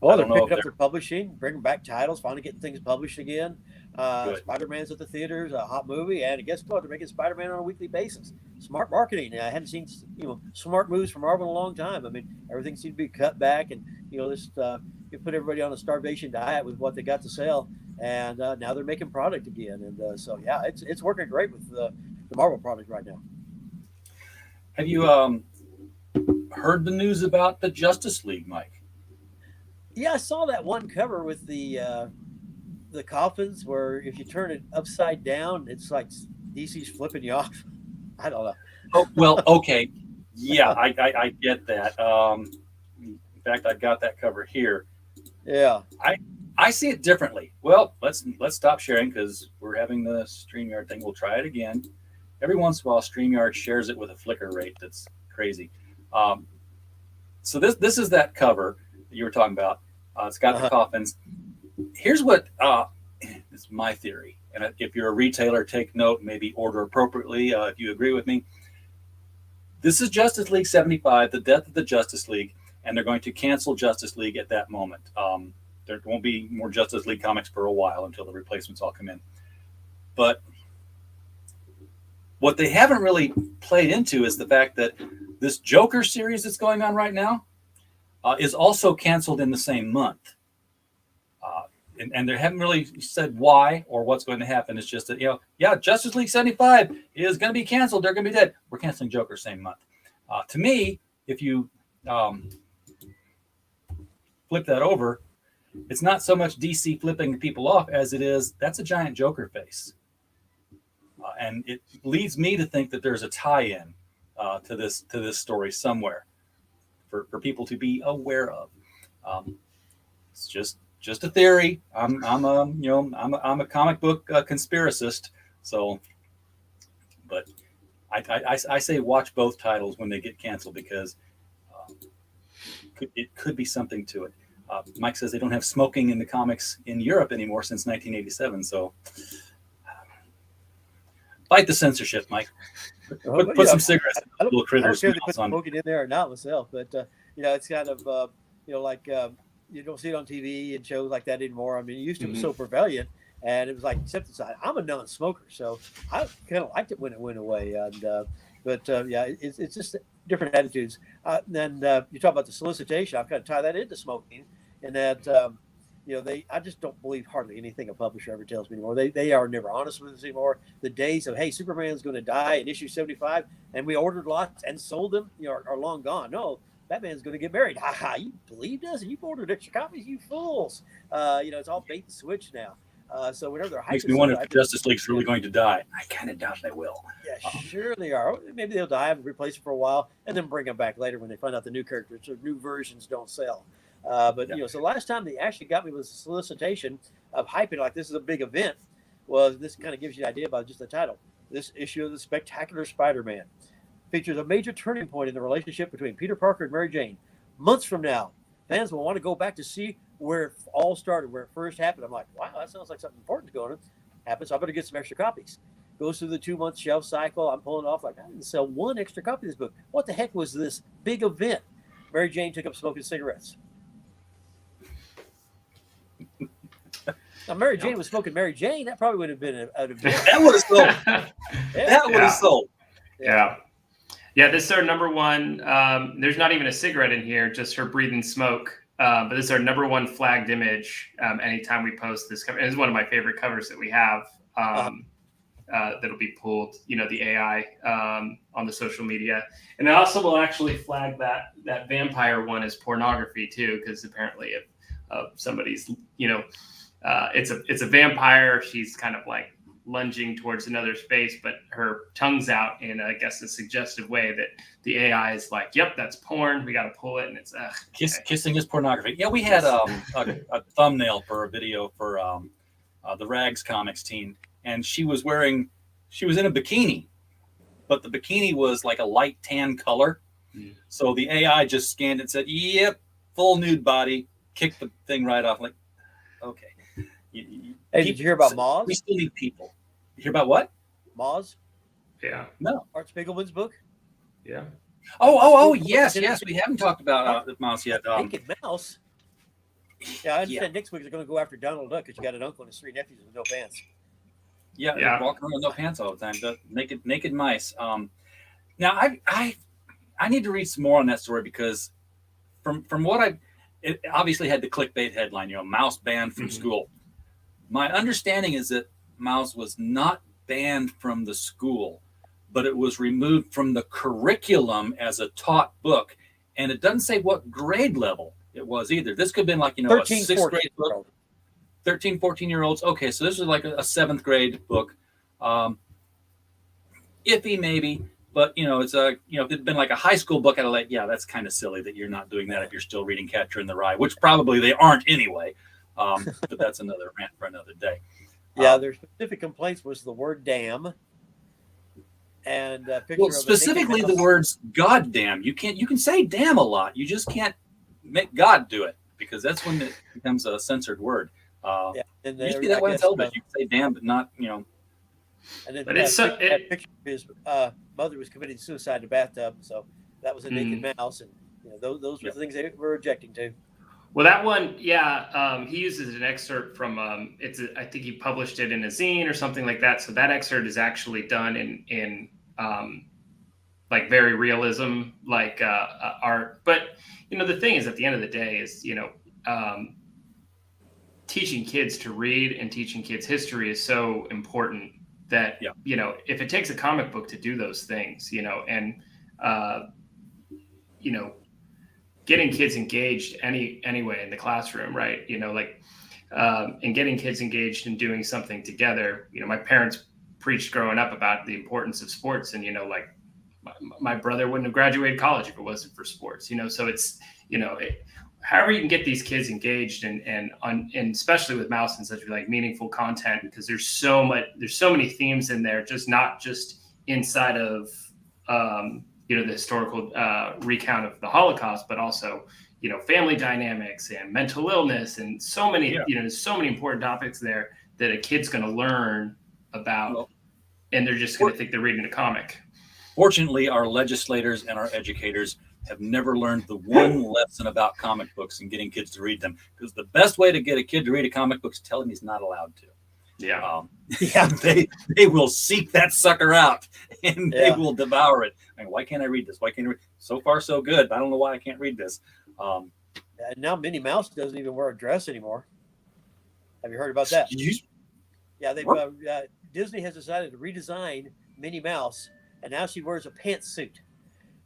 Well, they're picking up their publishing, bringing back titles, finally getting things published again. Good. Spider-Man's at the theaters, a hot movie, and guess what? They're making Spider-Man on a weekly basis. Smart marketing. I hadn't seen smart moves from Marvel in a long time. I mean, everything seemed to be cut back, and just you put everybody on a starvation diet with what they got to sell, and now they're making product again. And so yeah, it's working great with the Marvel product right now. Have you heard the news about the Justice League, Mike? Yeah, I saw that one cover with the coffins where if you turn it upside down, it's like DC's flipping you off. I don't know. Oh, well, okay. Yeah, I get that. In fact, I've got that cover here. Yeah. I see it differently. Well, let's stop sharing because we're having the StreamYard thing. We'll try it again. Every once in a while, StreamYard shares it with a flicker rate that's crazy. So this is that cover that you were talking about. It's got the coffins. Here's what it's my theory. And if you're a retailer, take note, maybe order appropriately if you agree with me. This is Justice League 75, the death of the Justice League, and they're going to cancel Justice League at that moment. There won't be more Justice League comics for a while until the replacements all come in. But what they haven't really played into is the fact that this Joker series that's going on right now is also canceled in the same month. And they haven't really said why or what's going to happen. It's just that, Justice League 75 is going to be canceled. They're going to be dead. We're canceling Joker same month. To me, if you flip that over, it's not so much DC flipping people off as it is that's a giant Joker face. And it leads me to think that there's a tie-in to this story somewhere for people to be aware of. It's just a theory. I'm a comic book conspiracist. So, but I say watch both titles when they get canceled because it could be something to it. Mike says they don't have smoking in the comics in Europe anymore since 1987. So, fight the censorship, Mike. Put some cigarettes. Little critters. I don't care if they put smoking in there or not myself, but it's kind of like. You don't see it on TV and shows like that anymore. I mean, it used to be so prevalent, and it was like insecticide. I'm a non-smoker, so I kind of liked it when it went away. And it's just different attitudes. Then you talk about the solicitation. I've kind of tie that into smoking, and that I just don't believe hardly anything a publisher ever tells me anymore. They are never honest with us anymore. The days of, hey, Superman's going to die in issue 75, and we ordered lots and sold them, are long gone. No. Batman's going to get married. Ha ha! You believed us, and you've ordered extra copies, you fools. It's all bait and switch now. So whenever they're makes me wonder if Justice League's really going to die. I kind of doubt they will. Yeah, sure they are. Maybe they'll die and replace it for a while, and then bring them back later when they find out the new characters or new versions don't sell. So last time they actually got me with a solicitation of hyping like this is a big event. Was this kind of gives you an idea about just the title? This issue of the Spectacular Spider-Man features a major turning point in the relationship between Peter Parker and Mary Jane. Months from now, fans will want to go back to see where it all started, where it first happened. I'm like, wow, that sounds like something important going to happen, so I better get some extra copies. Goes through the 2-month shelf cycle. I'm pulling off like, I didn't sell one extra copy of this book. What the heck was this big event? Mary Jane took up smoking cigarettes. Now, Mary Jane was smoking Mary Jane. That probably would have been an event. That would have sold. That would have sold. Yeah, this is our number one. There's not even a cigarette in here, just her breathing smoke. But this is our number one flagged image anytime we post this cover. It is one of my favorite covers that we have that'll be pulled, the AI on the social media. And I also will actually flag that vampire one as pornography too, because apparently if somebody's, it's a vampire. She's kind of like lunging towards another space, but her tongue's out in, I guess, a suggestive way that the AI is like, yep, that's porn. We got to pull it. And it's kissing is pornography. Yeah, we had a thumbnail for a video for the Rags Comics team, and she was in a bikini, but the bikini was like a light tan color. So the AI just scanned and said, "Yep, full nude body." Kicked the thing right off. Like, okay. Hey, did you hear about Moz? We still need people. You hear about what? Moz? Yeah. No. Art Spiegelman's book? Yeah. Oh, yes. We haven't talked about the mouse yet. Naked Mouse? Yeah, I understand next week they're going to go after Donald Duck because you got an uncle and his 3 nephews with no pants. Yeah. Walking around with no pants all the time. The naked mice. Now I need to read some more on that story because from what it obviously had the clickbait headline, mouse banned from school. My understanding is that mouse was not banned from the school, but it was removed from the curriculum as a taught book. And it doesn't say what grade level it was either. This could have been like, 13, a 6th grade book. 13, 14-year-olds. Okay, so this is like a 7th grade book. Iffy maybe, but it's if it'd been like a high school book, I'd like, yeah, that's kind of silly that you're not doing that if you're still reading Catcher in the Rye, which probably they aren't anyway. But that's another rant for another day. Yeah, their specific complaints was the word "damn" and picture specifically of the words "goddamn." You can say "damn" a lot. You just can't make God do it because that's when it becomes a censored word. Yeah, and used to be that way on television. You can say "damn," but not And then but it's that picture of his mother was committing suicide in a bathtub, so that was a naked mouse, and those were the things they were objecting to. Well, that one, he uses an excerpt from I think he published it in a zine or something like that. So that excerpt is actually done in like very realism, like art. But the thing is, at the end of the day, is teaching kids to read and teaching kids history is so important that if it takes a comic book to do those things, and getting kids engaged anyway in the classroom, right? And getting kids engaged in doing something together. My parents preached growing up about the importance of sports, and my brother wouldn't have graduated college if it wasn't for sports. So it's however you can get these kids engaged and especially with Mouse and such like meaningful content, because there's so many themes in there, not just inside of the historical recount of the Holocaust, but also, family dynamics and mental illness and so many, there's so many important topics there that a kid's going to learn about, and they're just going to think they're reading a comic. Fortunately, our legislators and our educators have never learned the one lesson about comic books and getting kids to read them, because the best way to get a kid to read a comic book is tell him he's not allowed to. They will seek that sucker out and they will devour it. Why can't I read this? Why can't I read? So far, so good. I don't know why I can't read this. Now Minnie Mouse doesn't even wear a dress anymore. Have you heard about that? Yeah, Disney has decided to redesign Minnie Mouse, and now she wears a pantsuit.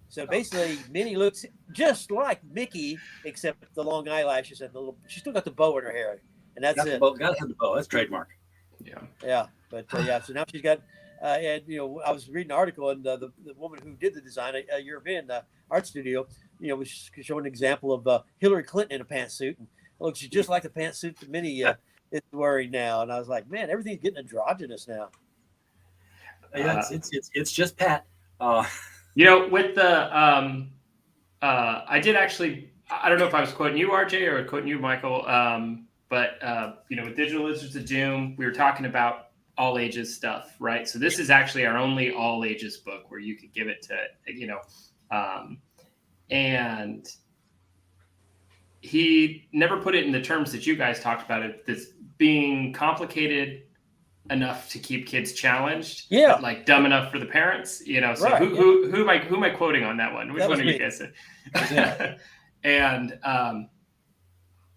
So basically, Minnie looks just like Mickey, except the long eyelashes and she still got the bow in her hair, and that's it. Got the bow. That's trademark. Yeah. But so now she's got, and I was reading an article, and the woman who did the design, a European art studio, was showing an example of Hillary Clinton in a pantsuit, and it looks just like the pantsuit that Minnie is wearing now. And I was like, man, everything's getting androgynous now. Yeah, it's just Pat. With the I did actually, I don't know if I was quoting you, RJ, or quoting you, Michael. But with Digital Lizards of Doom, we were talking about all ages stuff, right? So this is actually our only all ages book where you could give it to, and he never put it in the terms that you guys talked about it, this being complicated enough to keep kids challenged, but like dumb enough for the parents, So right, who am I quoting on that one? Which one are you guys? And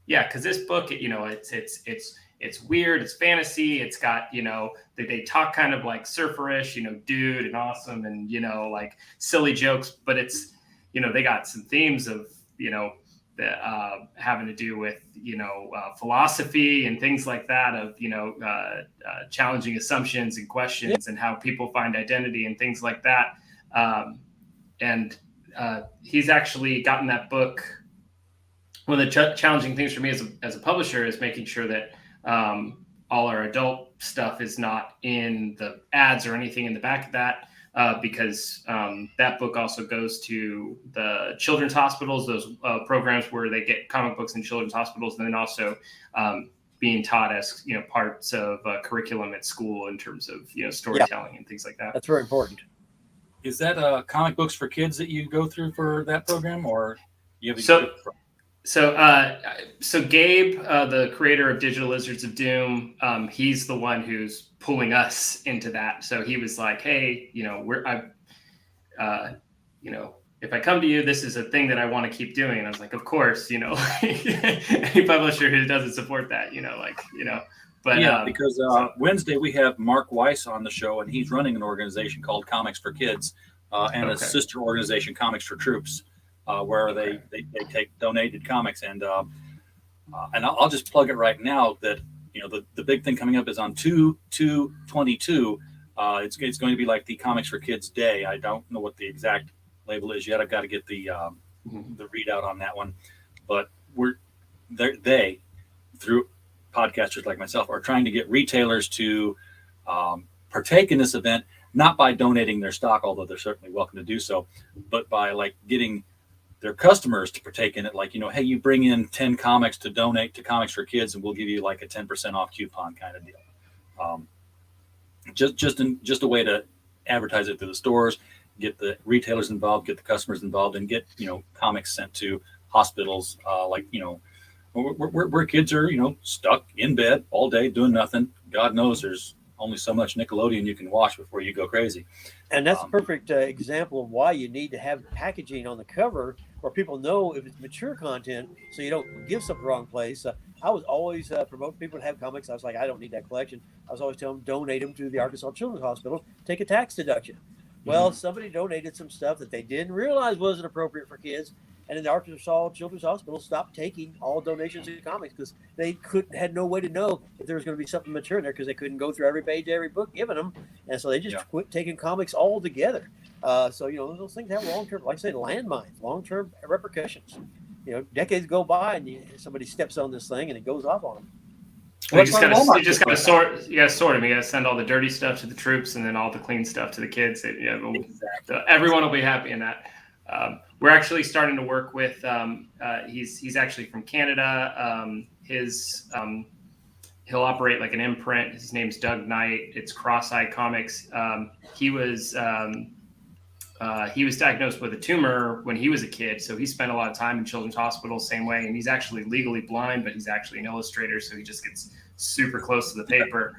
because this book, it's weird, it's fantasy, it's got they talk kind of like surferish, dude and awesome, and like silly jokes, but it's they got some themes of that having to do with philosophy and things like that, of challenging assumptions and questions and how people find identity and things like that. And he's actually gotten that book. One of the challenging things for me as a publisher is making sure that all our adult stuff is not in the ads or anything in the back of that. because that book also goes to the children's hospitals, those programs where they get comic books in children's hospitals, and then also being taught as parts of curriculum at school in terms of storytelling and things like that. That's very important. Is that comic books for kids that you go through for that program, or you have So Gabe, the creator of Digital Lizards of Doom, he's the one who's pulling us into that. So he was like, "Hey, if I come to you, this is a thing that I want to keep doing." And I was like, "Of course, any publisher who doesn't support that, But yeah, because Wednesday we have Mark Weiss on the show, and he's running an organization called Comics for Kids, and a sister organization, Comics for Troops. Where they take donated comics, and I'll just plug it right now that the big thing coming up is on 2/2/22. It's going to be like the Comics for Kids Day. I don't know what the exact label is yet. I've got to get the readout on that one, but they through podcasters like myself are trying to get retailers to partake in this event, not by donating their stock, although they're certainly welcome to do so, but by getting their customers to partake in it. Hey, you bring in 10 comics to donate to Comics for Kids, and we'll give you a 10% off coupon kind of deal. Just a way to advertise it through the stores, get the retailers involved, get the customers involved, and get comics sent to hospitals where kids are stuck in bed all day doing nothing. God knows there's only so much Nickelodeon you can watch before you go crazy. And that's a perfect example of why you need to have packaging on the cover where people know if it's mature content, so you don't give something the wrong place. I was always promoting people to have comics. I was like, I don't need that collection. I was always telling them, donate them to the Arkansas Children's Hospital, take a tax deduction. Well, somebody donated some stuff that they didn't realize wasn't appropriate for kids. And then the Arkansas Children's Hospital stopped taking all donations of comics because they had no way to know if there was going to be something mature in there because they couldn't go through every page, every book given them. And so they just quit taking comics altogether. So, those things have long-term, like I said, landmines, long-term repercussions. Decades go by and somebody steps on this thing and it goes off on them. Well, you just gotta sort. You gotta sort them. You gotta send all the dirty stuff to the troops and then all the clean stuff to the kids. Everyone will be happy in that. We're actually starting to work with. He's actually from Canada. He'll operate like an imprint. His name's Doug Knight. It's Cross-Eye Comics. He was diagnosed with a tumor when he was a kid, so he spent a lot of time in children's hospitals, same way. And he's actually legally blind, but he's actually an illustrator, so he just gets super close to the paper.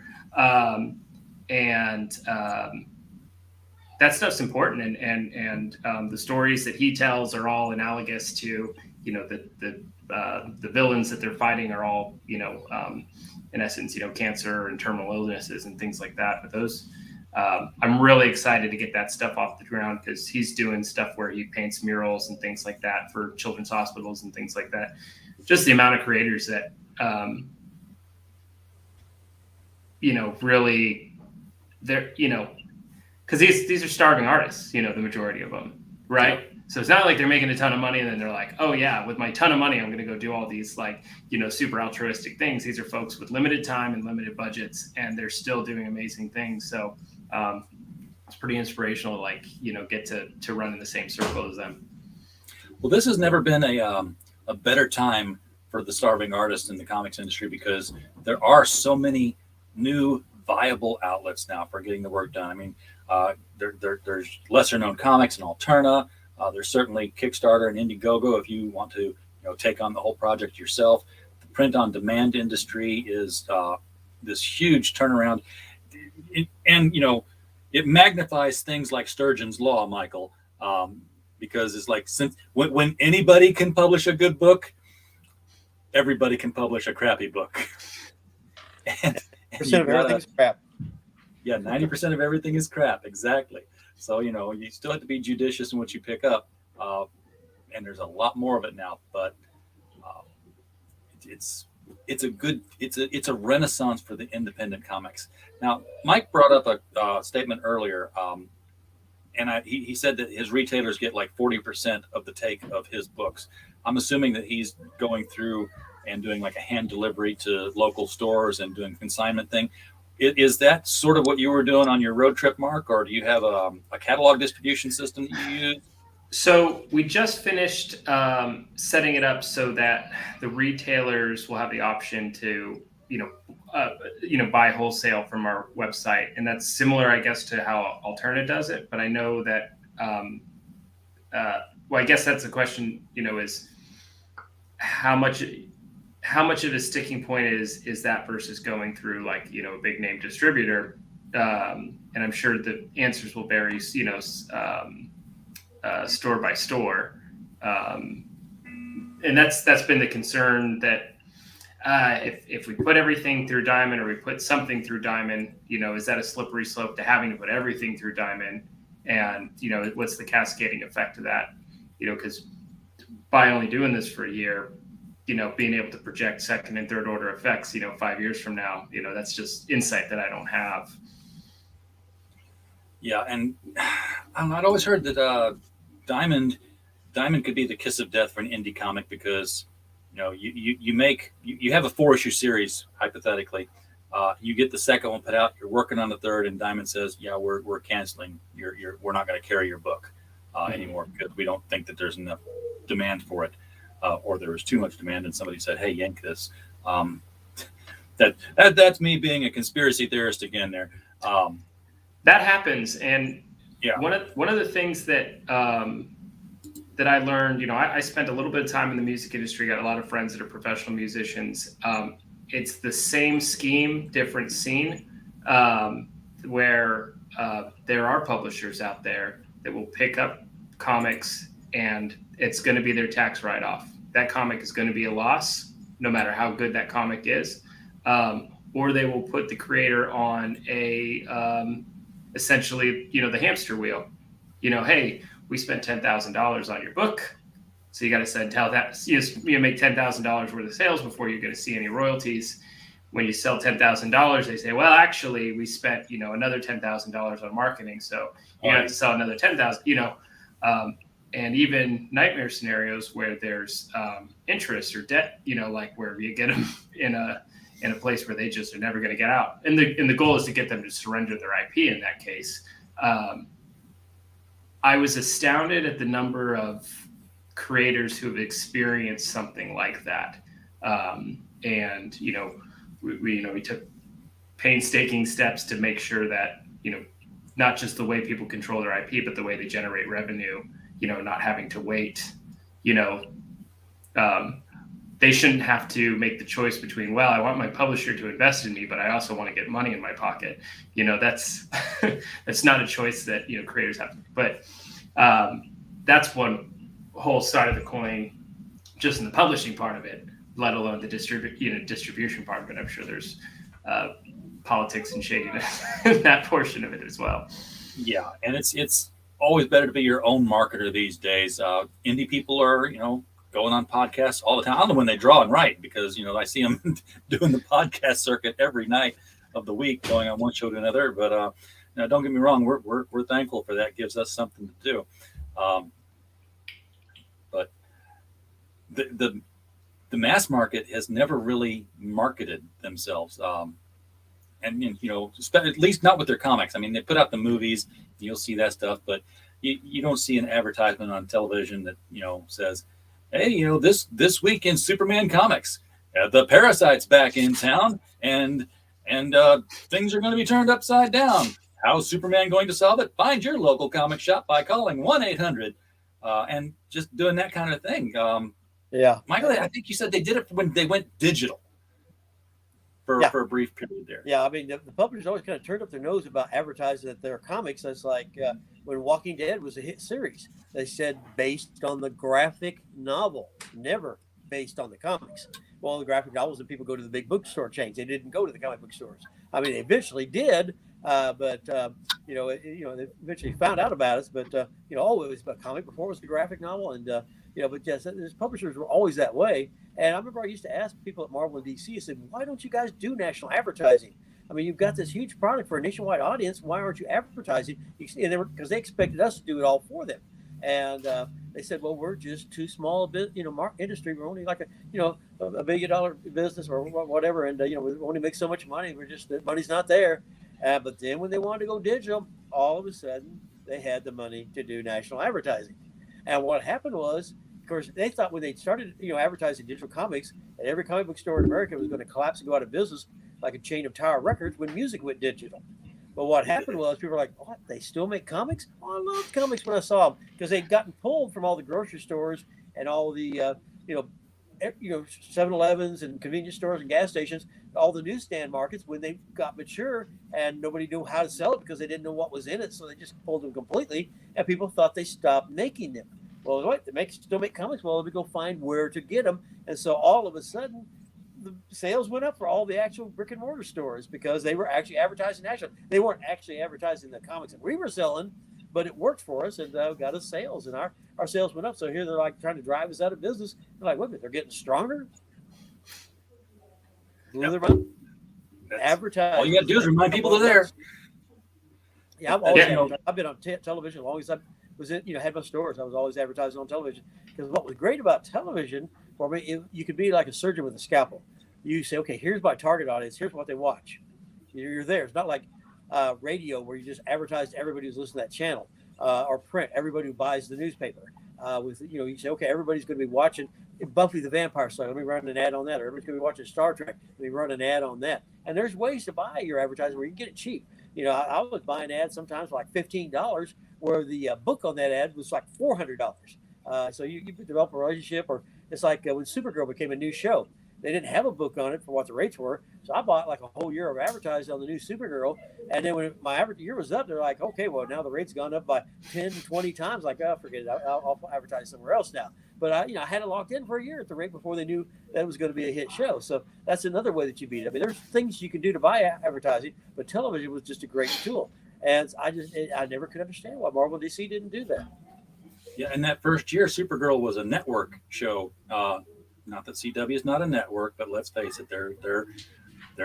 That stuff's important, and the stories that he tells are all analogous to the villains that they're fighting are all in essence cancer and terminal illnesses and things like that. But those I'm really excited to get that stuff off the ground because he's doing stuff where he paints murals and things like that for children's hospitals and things like that. Just the amount of creators that really they're because these are starving artists, the majority of them, right? Yeah. So it's not like they're making a ton of money and then they're like, oh yeah, with my ton of money, I'm going to go do all these super altruistic things. These are folks with limited time and limited budgets, and they're still doing amazing things. So it's pretty inspirational to get to run in the same circle as them. Well, this has never been a better time for the starving artists in the comics industry because there are so many new viable outlets now for getting the work done. I mean, there's lesser known comics and Alterna. There's certainly Kickstarter and Indiegogo if you want to take on the whole project yourself. The print on demand industry is this huge turnaround, it magnifies things like Sturgeon's Law, Michael, because it's like when anybody can publish a good book, everybody can publish a crappy book. and of everything's crap. Yeah, 90% of everything is crap. Exactly. So, you still have to be judicious in what you pick up. And there's a lot more of it now, but it's a renaissance for the independent comics. Now, Mike brought up a statement earlier, and he said that his retailers get 40% of the take of his books. I'm assuming that he's going through and doing a hand delivery to local stores and doing consignment thing. Is that sort of what you were doing on your road trip, Mark, or do you have a catalog distribution system that you use? So we just finished setting it up so that the retailers will have the option to, buy wholesale from our website, and that's similar, I guess, to how Alterna does it. But I know that, well, I guess that's the question, is how much of a sticking point is that versus going through like, a big name distributor, and I'm sure the answers will vary, store by store, and that's been the concern that if we put everything through Diamond or we put something through Diamond, is that a slippery slope to having to put everything through Diamond? And what's the cascading effect of that? Because by only doing this for a year, being able to project second and third order effects, 5 years from now, that's just insight that I don't have. Yeah, and I'd always heard that Diamond could be the kiss of death for an indie comic because you have a 4-issue series hypothetically. You get the second one put out. You're working on the third, and Diamond says, "Yeah, we're canceling. We're not going to carry your book anymore because we don't think that there's enough demand for it, or there was too much demand." And somebody said, "Hey, yank this." That's me being a conspiracy theorist again. There, that happens, and yeah, one of the things that that I learned, I spent a little bit of time in the music industry. Got a lot of friends that are professional musicians. It's the same scheme, different scene, where there are publishers out there that will pick up comics and it's going to be their tax write-off. That comic is going to be a loss, no matter how good that comic is. Or they will put the creator on essentially, the hamster wheel. Hey, we spent $10,000 on your book, so you got to send how that you make $10,000 worth of sales before you're going to see any royalties. When you sell $10,000, they say, well, actually, we spent another $10,000 on marketing, so you have to sell another $10,000. And even nightmare scenarios where there's interest or debt, like where you get them in a place where they just are never going to get out, and the goal is to get them to surrender their IP in that case. I was astounded at the number of creators who have experienced something like that. And, we took painstaking steps to make sure that, not just the way people control their IP, but the way they generate revenue, not having to wait, they shouldn't have to make the choice between, well, I want my publisher to invest in me, but I also want to get money in my pocket. That's that's not a choice that creators have. But that's one whole side of the coin, just in the publishing part of it, let alone the distribution part of it. I'm sure there's politics and shadiness in that portion of it as well. Yeah, and it's always better to be your own marketer these days. Indie people are going on podcasts all the time. I don't know when they draw and write because I see them doing the podcast circuit every night of the week, going on one show to another. But don't get me wrong, we're thankful for that. It gives us something to do. But the mass market has never really marketed themselves, and at least not with their comics. I mean, they put out the movies, you'll see that stuff, but you don't see an advertisement on television that says, hey, this week in Superman comics, the Parasite's back in town, and things are going to be turned upside down. How's Superman going to solve it? Find your local comic shop by calling 1-800, and just doing that kind of thing. Yeah, Michael, I think you said they did it when they went digital for a brief period there. Yeah, I mean, the publishers always kind of turned up their nose about advertising that their comics. It's like when Walking Dead was a hit series, they said based on the graphic novel, never based on the comics. Well, the graphic novels, and people go to the big bookstore chains. They didn't go to the comic book stores. I mean, they eventually did, but they eventually found out about us. But it was about comic before it was the graphic novel, and but yes, these publishers were always that way. And I remember I used to ask people at Marvel and DC, I said, why don't you guys do national advertising? I mean, you've got this huge product for a nationwide audience. Why aren't you advertising? Because they expected us to do it all for them. And They said, well, we're just too small a bit, industry. We're only like a $1 billion business or whatever. And, we only make so much money. The money's not there. But then when they wanted to go digital, all of a sudden they had the money to do national advertising. And what happened was, of course, they thought when they started, advertising digital comics, that every comic book store in America was going to collapse and go out of business like a chain of Tower Records when music went digital. But what happened was people were like, what? They still make comics? Oh, I loved comics when I saw them because they'd gotten pulled from all the grocery stores and all the, 7-Elevens and convenience stores and gas stations, all the newsstand markets when they got mature and nobody knew how to sell it because they didn't know what was in it. So they just pulled them completely and people thought they stopped making them. Well, what? They still make comics? Well, let me go find where to get them. And so all of a sudden, the sales went up for all the actual brick and mortar stores because they were actually advertising nationally. They weren't actually advertising the comics that we were selling, but it worked for us and got us sales, and our sales went up. So here they're like trying to drive us out of business. They're like, wait a minute, they're getting stronger. Blew their mind. Advertising. All you got to do is remind people they're there. Yeah, I've been on television as long as I was had my stores. I was always advertising on television because what was great about television for me, you could be like a surgeon with a scalpel. You say, okay, here's my target audience. Here's what they watch. You're there. It's not like radio where you just advertise to everybody who's listening to that channel or print, everybody who buys the newspaper. You say, okay, everybody's going to be watching Buffy the Vampire Slayer. Let me run an ad on that. Or everybody's going to be watching Star Trek. Let me run an ad on that. And there's ways to buy your advertising where you can get it cheap. I was buying ads sometimes for like $15 where the book on that ad was like $400. So you develop a relationship, or it's like when Supergirl became a new show. They didn't have a book on it for what the rates were. So I bought like a whole year of advertising on the new Supergirl. And then when my year was up, they're like, okay, well, now the rate's gone up by 10, 20 times. Like, oh, forget it. I'll advertise somewhere else now. But I had it locked in for a year at the rate before they knew that it was going to be a hit show. So that's another way that you beat it. I mean, there's things you can do to buy advertising, but television was just a great tool. And I never could understand why Marvel and DC didn't do that. Yeah, in that first year, Supergirl was a network show. Not that CW is not a network, but let's face it, they're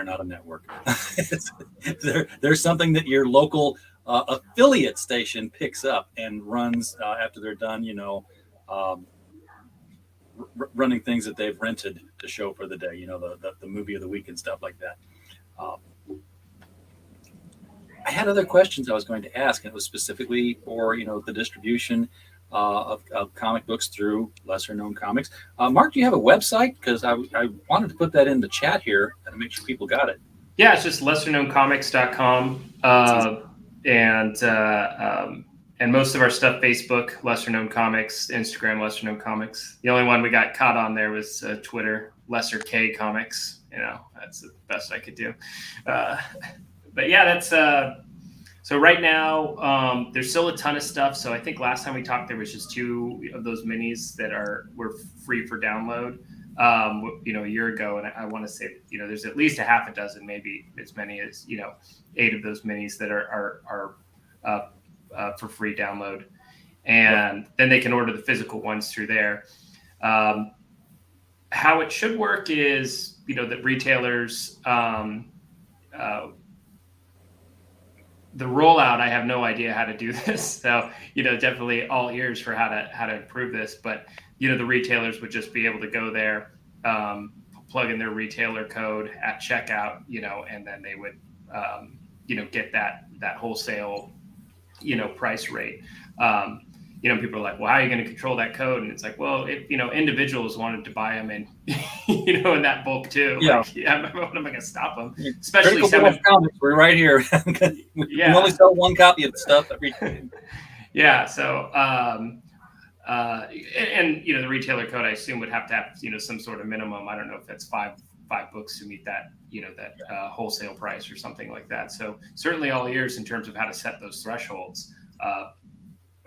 not a network. There's something that your local affiliate station picks up and runs after they're done, running things that they've rented to show for the day, the movie of the week and stuff like that. I had other questions I was going to ask, and it was specifically for, the distribution of comic books through lesser known comics. Mark, do you have a website? Because I wanted to put that in the chat here and make sure people got it. Yeah, it's just lesserknowncomics.com. And most of our stuff, Facebook, Lesser Known Comics, Instagram, Lesser Known Comics. The only one we got caught on there was Twitter, Lesser K Comics. That's the best I could do. But yeah, that's so right now there's still a ton of stuff. So I think last time we talked, there was just 2 of those minis that were free for download. A year ago, and I want to say, there's at least a half a dozen, maybe as many as 8 of those minis that are for free download, and then they can order the physical ones through there. How it should work is, that retailers, the rollout, I have no idea how to do this. So, definitely all ears for how to improve this. But, the retailers would just be able to go there, plug in their retailer code at checkout, and then they would, get that wholesale, price rate. People are like, well, how are you going to control that code? And it's like, well, if, individuals wanted to buy them in, in that bulk too. Yeah. Like, what am I going to stop them? Especially comics. We're right here. We only sell 1 copy of the stuff every time. Yeah. So, the retailer code, I assume, would have to have, some sort of minimum. I don't know if that's five books to meet that, that wholesale price or something like that. So certainly all ears in terms of how to set those thresholds.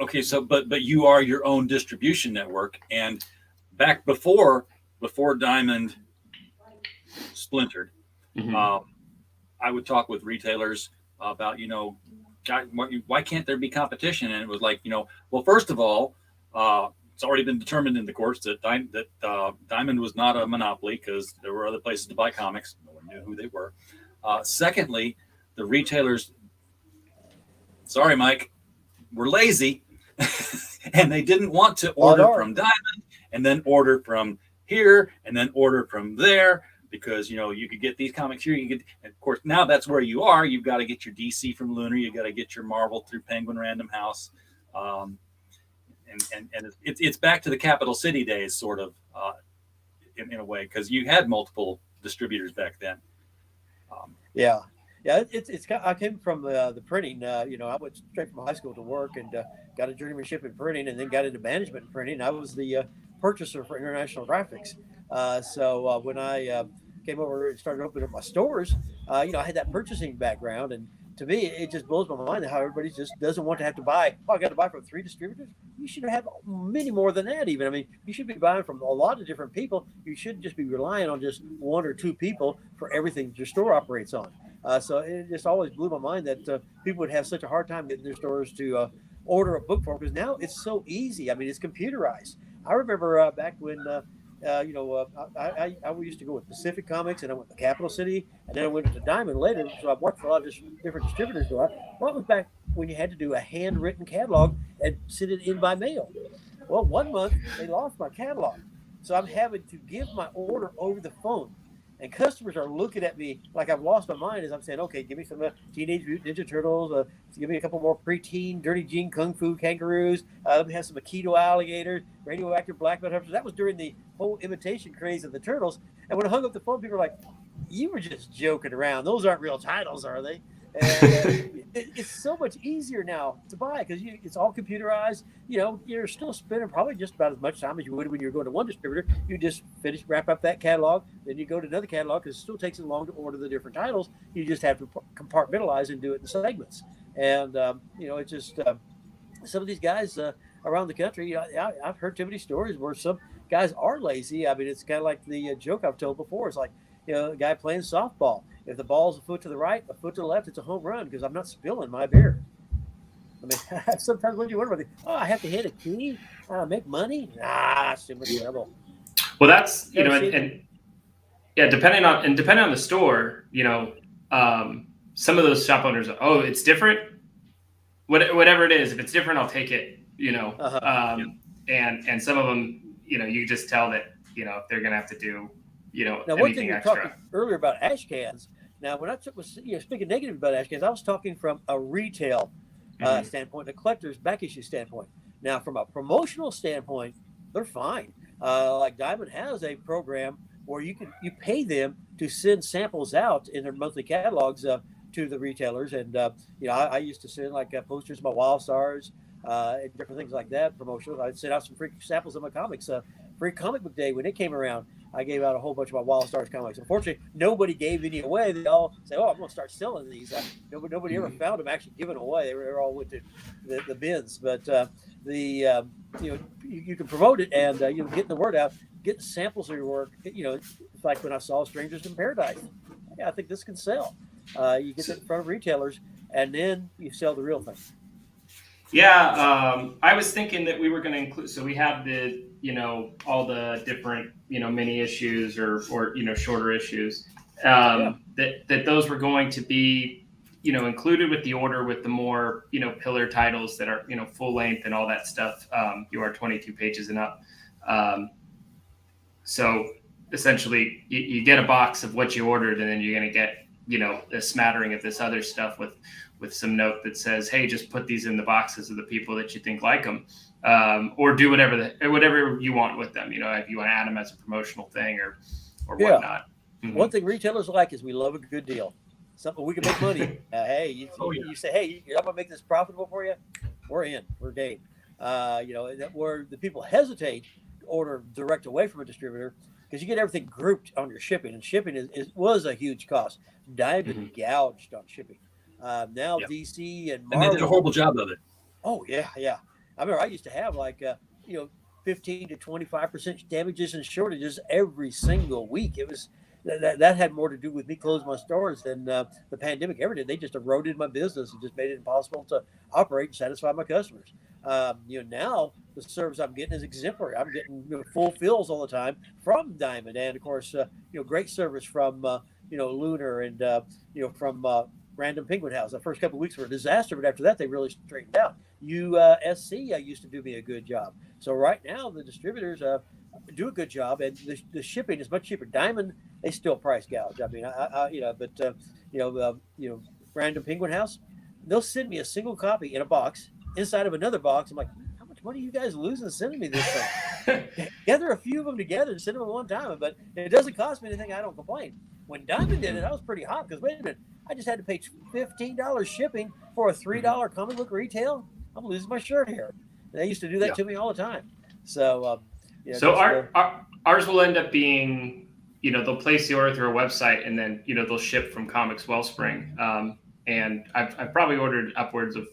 Okay, so but you are your own distribution network, and back before Diamond splintered, I would talk with retailers about why can't there be competition? And it was like, well, first of all, it's already been determined in the courts that Diamond was not a monopoly because there were other places to buy comics. No one knew who they were. Secondly, the retailers, sorry, Mike, were lazy and they didn't want to order from Diamond and then order from here and then order from there, because you could get these comics here, and of course now that's where you are. You've got to get your DC from Lunar, you got to get your Marvel through Penguin Random House, and it's back to the capital city days, sort of, in a way, because you had multiple distributors back then. Yeah, it's I came from the printing. I went straight from high school to work and got a journeymanship in printing, and then got into management in printing. I was the purchaser for International Graphics. So when I came over and started opening up my stores, I had that purchasing background, and to me, it just blows my mind how everybody just doesn't want to have to buy. Oh, I got to buy from 3 distributors. You should have many more than that. Even, I mean, you should be buying from a lot of different people. You shouldn't just be relying on just 1 or 2 people for everything that your store operates on. So it just always blew my mind that people would have such a hard time getting their stores to order a book for them, because now it's so easy. I mean, it's computerized. I remember back when, I used to go with Pacific Comics, and I went to Capital City, and then I went to Diamond later. So I've worked for a lot of different distributors. Well, it was back when you had to do a handwritten catalog and send it in by mail. Well, 1 month they lost my catalog, so I'm having to give my order over the phone. And customers are looking at me like I've lost my mind as I'm saying, okay, give me some Teenage Mutant Ninja Turtles, give me a couple more preteen Dirty Jean Kung Fu Kangaroos, let me have some Aikido alligators, radioactive black belt hunters. That was during the whole imitation craze of the Turtles. And when I hung up the phone, people were like, you were just joking around. Those aren't real titles, are they? And it's so much easier now to buy because it's all computerized. You're still spending probably just about as much time as you would when you're going to one distributor. You just wrap up that catalog, then you go to another catalog because it still takes as long to order the different titles. You just have to compartmentalize and do it in segments. And it's just some of these guys around the country. I've heard too many stories where some guys are lazy. I mean, it's kind of like the joke I've told before. It's like a guy playing softball. If the ball's a foot to the right, a foot to the left, it's a home run because I'm not spilling my beer. I mean, sometimes when you wonder about I have to hit a key, make money. Nah, that's too much trouble. Well, that's and depending on the store, some of those shop owners, it's different. Whatever it is, if it's different, I'll take it. And some of them, you just tell that they're gonna have to do. Now, one thing you were talking earlier about ash cans. Now, when I was speaking negative about ash cans, I was talking from a retail standpoint, a collector's back issue standpoint. Now, from a promotional standpoint, they're fine. Like Diamond has a program where you pay them to send samples out in their monthly catalogs to the retailers, and I used to send like posters of my Wild Stars and different things like that. Promotional. I'd send out some free samples of my comics. Free Comic Book Day when it came around, I gave out a whole bunch of my Wild Stars comics. Unfortunately, nobody gave any away. They all say, "Oh, I'm going to start selling these." Nobody ever found them actually given away. They were all went to the bins. But you can promote it and getting the word out, getting samples of your work. It's like when I saw Strangers in Paradise. Yeah, I think this can sell. You get it in front of retailers, and then you sell the real thing. Yeah, I was thinking that we were going to include. So we have the all the different mini issues or shorter issues. That those were going to be included with the order with the more pillar titles that are full length and all that stuff. You are 22 pages and up. So essentially, you get a box of what you ordered, and then you're going to get a smattering of this other stuff with some note that says, hey, just put these in the boxes of the people that you think like them, or do whatever you want with them. If you want to add them as a promotional thing or whatnot. Mm-hmm. One thing retailers like is we love a good deal. Something we can make money. You say, hey, I'm gonna make this profitable for you. We're in. We're game. Where the people hesitate to order direct away from a distributor because you get everything grouped on your shipping, and shipping was a huge cost. Diamond gouged on shipping. Now DC and Marvel, they did a horrible job of it. Oh yeah. I remember I used to have 15 to 25% damages and shortages every single week. It was that had more to do with me closing my stores than the pandemic ever did. They just eroded my business and just made it impossible to operate and satisfy my customers. Now the service I'm getting is exemplary. I'm getting full fills all the time from Diamond, and of course, great service from Lunar and from Random Penguin House. The first couple of weeks were a disaster, but after that, they really straightened out. USC used to do me a good job. So right now, the distributors do a good job, and the shipping is much cheaper. Diamond, they still price gouge. I mean, Random Penguin House, they'll send me a single copy in a box inside of another box. I'm like, how much money are you guys losing sending me this thing? Gather a few of them together and send them at one time, but it doesn't cost me anything. I don't complain. When Diamond did it, I was pretty hot because wait a minute, I just had to pay $15 shipping for a $3 comic book retail. I'm losing my shirt here. They used to do that to me all the time. So, ours will end up being, they'll place the order through a website and then, they'll ship from Comics Wellspring. And I've probably ordered upwards of,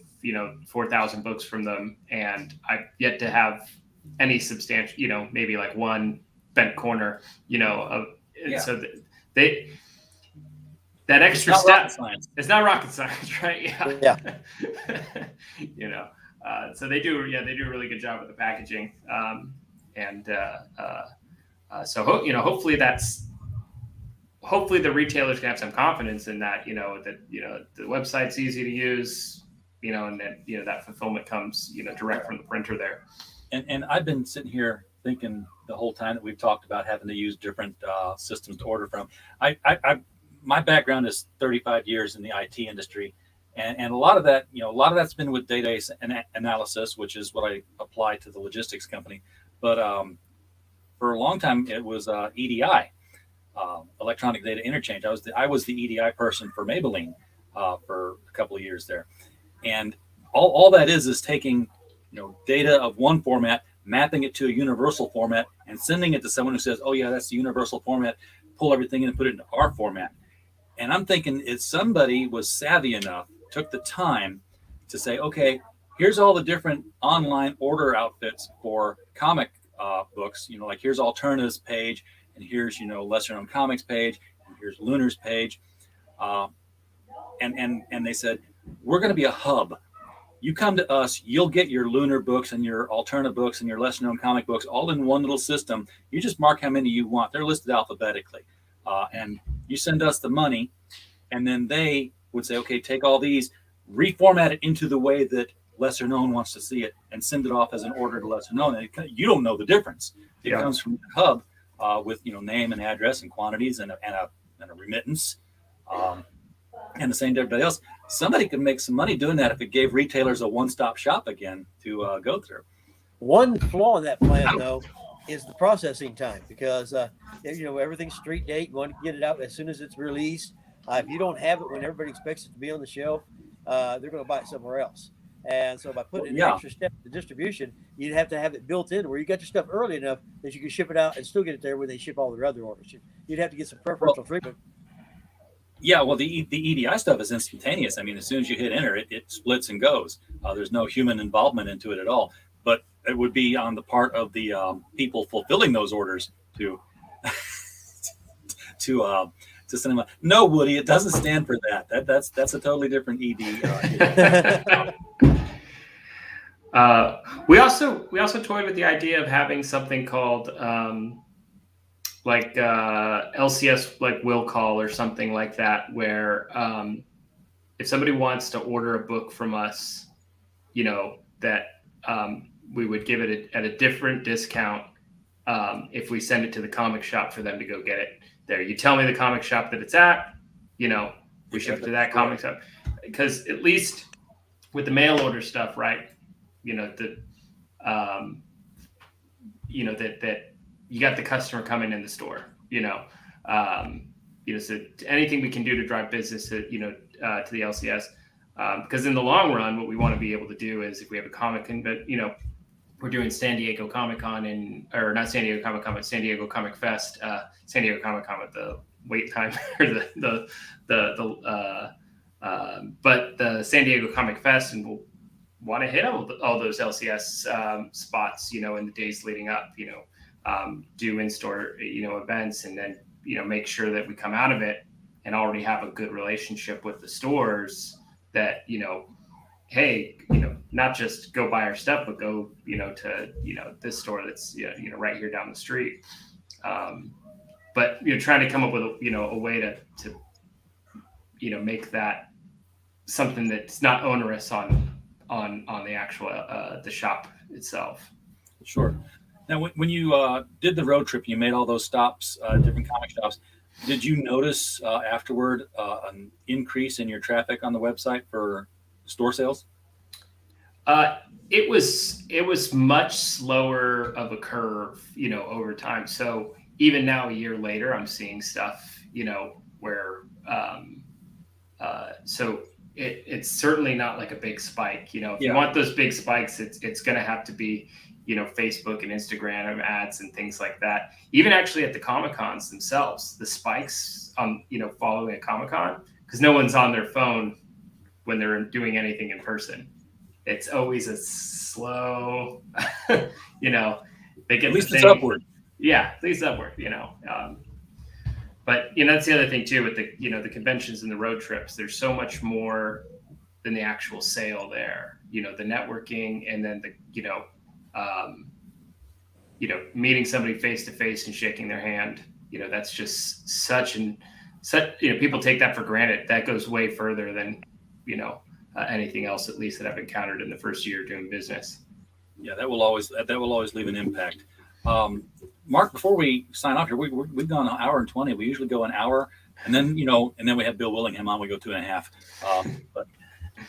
4,000 books from them. And I've yet to have any substantial, maybe like one bent corner, so that extra step, it's not rocket science, right? Yeah. So they do a really good job with the packaging. Hopefully the retailers can have some confidence in that, the website's easy to use, and that, that fulfillment comes, direct from the printer there. And I've been sitting here thinking the whole time that we've talked about having to use different systems to order from. My background is 35 years in the IT industry, and a lot of that's been with data analysis, which is what I apply to the logistics company. But for a long time, it was EDI, electronic data interchange. I was the EDI person for Maybelline for a couple of years there, and all that is taking data of one format, mapping it to a universal format, and sending it to someone who says, "Oh yeah, that's the universal format." Pull everything in and put it into our format. And I'm thinking if somebody was savvy enough, took the time to say, okay, here's all the different online order outfits for comic books, like here's Alternatives page, and here's, lesser known comics page, and here's Lunar's page. And they said, we're going to be a hub. You come to us, you'll get your Lunar books and your alternative books and your lesser known comic books all in one little system. You just mark how many you want. They're listed alphabetically. And you send us the money, and then they would say, okay, take all these, reformat it into the way that lesser known wants to see it, and send it off as an order to lesser known. And you don't know the difference. It comes from the hub with name and address and quantities and a remittance, and the same to everybody else. Somebody could make some money doing that if it gave retailers a one-stop shop again to go through. One flaw in that plan, though, is the processing time, because everything's street date. You want to get it out as soon as it's released. If you don't have it when everybody expects it to be on the shelf, they're going to buy it somewhere else. And so by putting an extra step in the distribution, you'd have to have it built in where you got your stuff early enough that you can ship it out and still get it there when they ship all their other orders. You'd have to get some preferential treatment. Yeah, well, the EDI stuff is instantaneous. I mean, as soon as you hit enter, it splits and goes. There's no human involvement into it at all. But it would be on the part of the people fulfilling those orders to send them. No, Woody, it doesn't stand for that. That's a totally different ED. We also toyed with the idea of having something called LCS, like will call or something like that, where if somebody wants to order a book from us, that we would give it at a different discount if we send it to the comic shop for them to go get it there. You tell me the comic shop that it's at, we ship it to that comic shop. Because at least with the mail order stuff, right, that you got the customer coming in the store, so anything we can do to drive business, to the LCS, because in the long run, what we want to be able to do is if we have a comic, but we're doing San Diego Comic-Con or not San Diego Comic-Con, but San Diego Comic Fest, San Diego Comic-Con with the wait time or but the San Diego Comic Fest, and we'll want to hit all those LCS spots, in the days leading up, do in-store, events, and then, make sure that we come out of it and already have a good relationship with the stores that, hey, not just go buy our stuff, but go, to, this store that's, right here down the street. But, trying to come up with, a way to make that something that's not onerous on the actual the shop itself. Sure. Now, when you did the road trip, you made all those stops, different comic shops. Did you notice afterward an increase in your traffic on the website for store sales? It was much slower of a curve, over time. So even now, a year later, I'm seeing stuff, where so it's certainly not like a big spike. If you want those big spikes, it's going to have to be, Facebook and Instagram ads and things like that. Even actually at the Comic-Cons themselves, the spikes on, following a Comic-Con, because no one's on their phone when they're doing anything in person. It's always a slow, they get at least it's upward. Yeah, at least upward, but that's the other thing too with the the conventions and the road trips. There's so much more than the actual sale there. The networking, and then the meeting somebody face to face and shaking their hand. That's just such people take that for granted. That goes way further than anything else, at least that I've encountered in the first year doing business. Yeah, that will always leave an impact. Mark, before we sign off here, we've gone an hour and 20. We usually go an hour, and then we have Bill Willingham on. We go 2.5.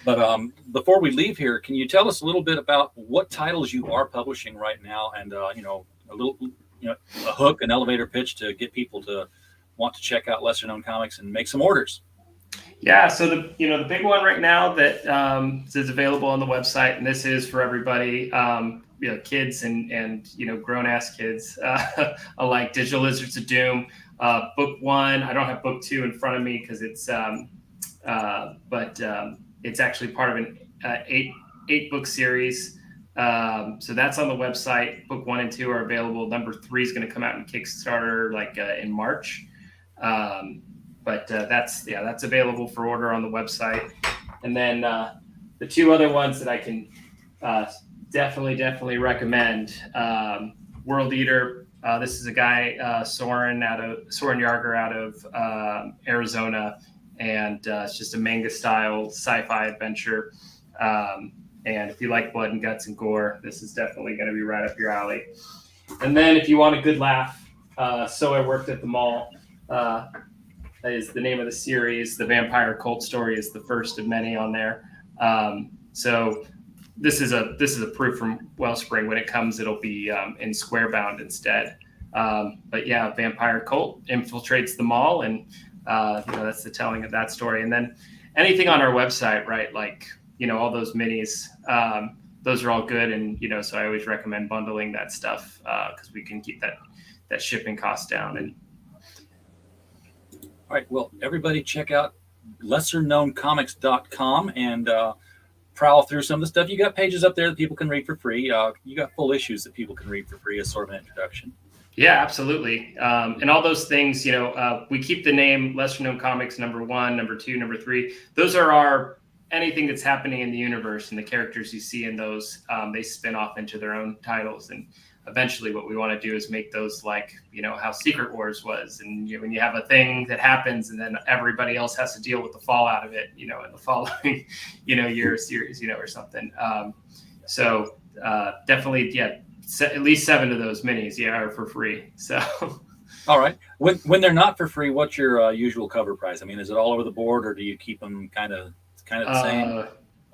But before we leave here, can you tell us a little bit about what titles you are publishing right now, and a little a hook, an elevator pitch to get people to want to check out lesser known comics and make some orders? Yeah, so the big one right now that is available on the website, and this is for everybody, kids and grown ass kids alike. Digital Lizards of Doom, book 1. I don't have book 2 in front of me because it's it's actually part of an 8 book series. So that's on the website. Book 1 and 2 are available. Number 3 is going to come out in Kickstarter in March. But that's available for order on the website. And then the 2 other ones that I can definitely recommend. World Eater. This is a guy, Soren Yarger out of Arizona. And it's just a manga style sci-fi adventure. And if you like blood and guts and gore, this is definitely going to be right up your alley. And then if you want a good laugh, So I Worked at the Mall is the name of the series. The vampire cult story is the first of many on there. So this is a proof from Wellspring. When it comes, it'll be in Squarebound instead. But yeah, vampire cult infiltrates the mall, and that's the telling of that story. And then anything on our website, right? All those minis, those are all good. And, so I always recommend bundling that stuff because we can keep that shipping cost down. And all right. Well, everybody check out lesserknowncomics.com and prowl through some of the stuff. You got pages up there that people can read for free. You got full issues that people can read for free as sort of an introduction. Yeah, absolutely. And all those things, we keep the name Lesser Known Comics number 1, number 2, number 3. Those are anything that's happening in the universe, and the characters you see in those, they spin off into their own titles. And eventually what we want to do is make those how Secret Wars was. And when you have a thing that happens and then everybody else has to deal with the fallout of it, in the following, year series, or something. So definitely, yeah. At least 7 of those minis, are for free. So, all right. When they're not for free, what's your usual cover price? I mean, is it all over the board, or do you keep them kind of the same?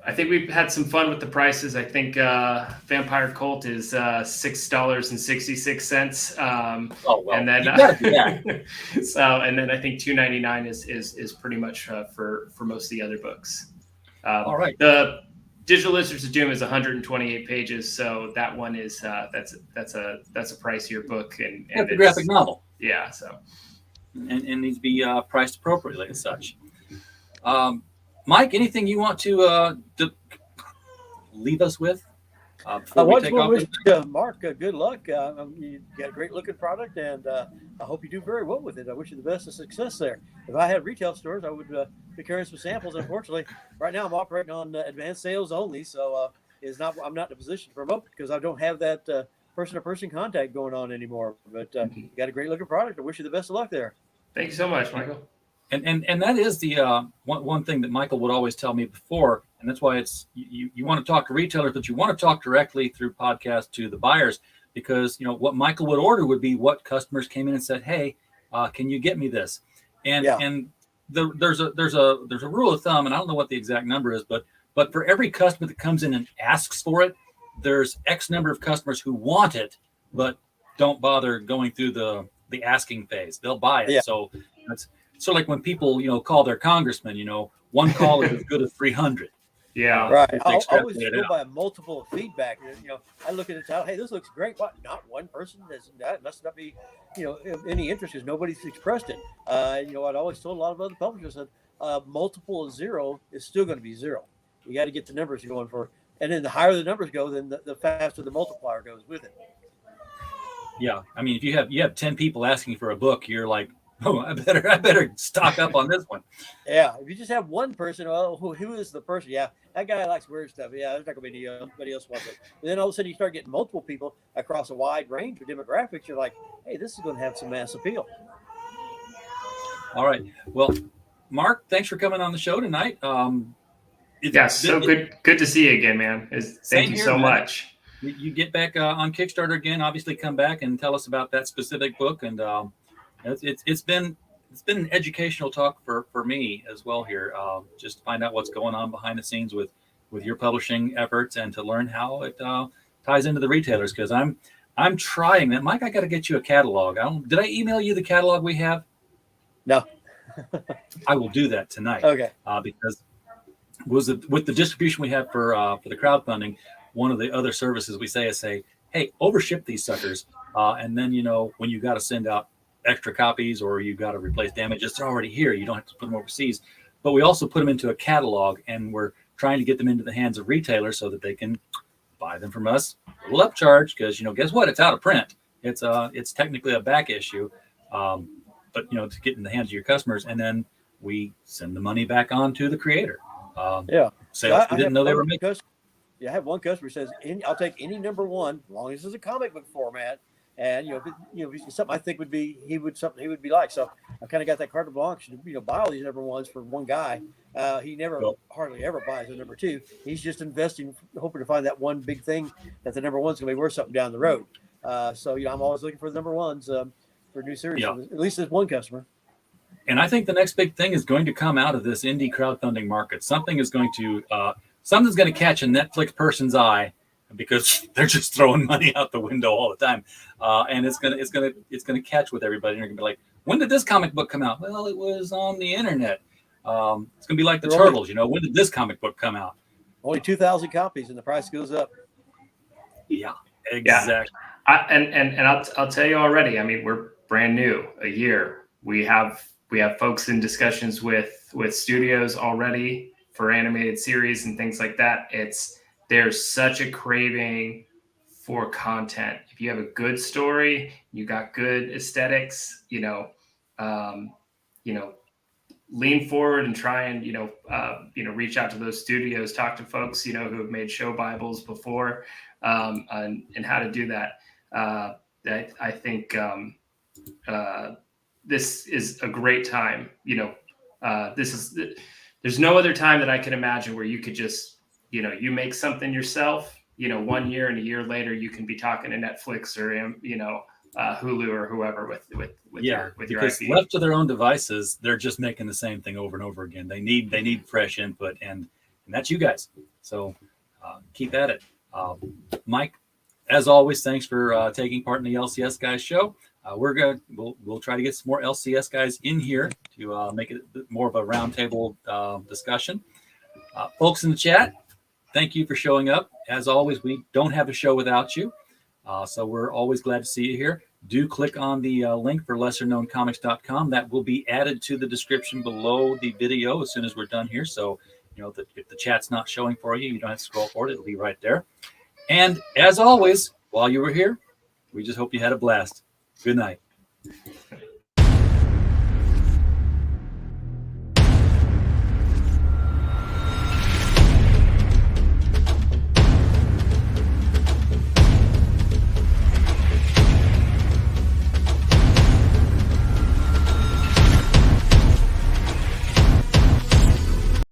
I think we've had some fun with the prices. I think Vampire Cult is $6.66. Oh well, and then you gotta do that. and then I think $2.99 is pretty much for most of the other books. All right. The Digital Lizards of Doom is 128 pages, so that one is that's a pricier book, and it's a graphic novel. Yeah, so and needs to be priced appropriately as such. Mike, anything you want to leave us with before we take off? Wish Mark good luck. You got a great looking product, and I hope you do very well with it. I wish you the best of success there. If I had retail stores, I would be carrying some samples. Unfortunately, right now I'm operating on advanced sales only, so I'm not in a position to promote because I don't have that person-to-person contact going on anymore. But you got a great looking product. I wish you the best of luck there. Thank you so much, Michael. And that is the one thing that Michael would always tell me before, and that's why it's you want to talk to retailers, but you want to talk directly through podcasts to the buyers, because what Michael would order would be what customers came in and said, hey, can you get me this? And there's a rule of thumb, and I don't know what the exact number is, but for every customer that comes in and asks for it, there's X number of customers who want it but don't bother going through the asking phase. They'll buy it. So that's so like when people call their congressman, one call is as good as 300. Yeah, right. I always go by multiple feedback. I look at the title. Hey, this looks great. What? Not one person that must not be, any interest because nobody's expressed it. I'd always told a lot of other publishers that multiple of 0 is still going to be 0. You got to get the numbers you're going for, and then the higher the numbers go, then the faster the multiplier goes with it. Yeah, I mean, if you have 10 people asking for a book, you're like, oh, I better stock up on this one. Yeah, if you just have one person, who is the person? Yeah, that guy likes weird stuff. Yeah, there's not going to be anybody else wants it. But then all of a sudden you start getting multiple people across a wide range of demographics. You're like, hey, this is going to have some mass appeal. All right. Well, Mark, thanks for coming on the show tonight. Good to see you again, man. Thank you so much. You get back on Kickstarter again. Obviously, come back and tell us about that specific book. And it's been an educational talk for me as well here. Just to find out what's going on behind the scenes with your publishing efforts and to learn how it ties into the retailers. Because I'm trying that. Mike, I got to get you a catalog. Did I email you the catalog we have? No. I will do that tonight. Okay. Because with the distribution we have for the crowdfunding, one of the other services we say, hey, overship these suckers. And then, when you got to send out extra copies or you got to replace damages, they're already here. You don't have to put them overseas. But we also put them into a catalog, and we're trying to get them into the hands of retailers so that they can buy them from us. A little upcharge because, guess what? It's out of print. It's technically a back issue. But, to get in the hands of your customers, and then we send the money back on to the creator. Sales we didn't know they were making. I have one customer who says, I'll take any number 1, as long as it's a comic book format. And, if it's something I think he would be like. So I kind of got that carte blanche to, buy all these number 1s for one guy. He hardly ever buys a number 2. He's just investing, hoping to find that one big thing that the number 1's going to be worth something down the road. So I'm always looking for the number 1s for new series. Yeah. At least there's one customer. And I think the next big thing is going to come out of this indie crowdfunding market. Something's going to catch a Netflix person's eye, because they're just throwing money out the window all the time, and it's gonna catch with everybody. And they're gonna be like, "When did this comic book come out?" Well, it was on the internet. It's gonna be like the Turtles. When did this comic book come out? Only 2,000 copies, and the price goes up. Yeah, exactly. Yeah. I'll tell you already. I mean, we're brand new, a year. We have folks in discussions with studios already for animated series and things like that. There's such a craving for content. If you have a good story, you got good aesthetics, lean forward and try and, reach out to those studios, talk to folks, who have made show Bibles before, and how to do that. I think this is a great time. There's no other time that I can imagine where you could just, you make something yourself, 1 year, and a year later you can be talking to Netflix or, Hulu or whoever with your because IP. Left to their own devices, they're just making the same thing over and over again. They need fresh input, and that's you guys. So keep at it. Mike, as always, thanks for taking part in the LCS Guys show. We'll try to get some more LCS guys in here to make it more of a roundtable discussion. Folks in the chat, thank you for showing up. As always, we don't have a show without you. So we're always glad to see you here. Do click on the link for lesserknowncomics.com. That will be added to the description below the video as soon as we're done here. So, if the chat's not showing for you, you don't have to scroll forward. It'll be right there. And as always, while you were here, we just hope you had a blast. Good night.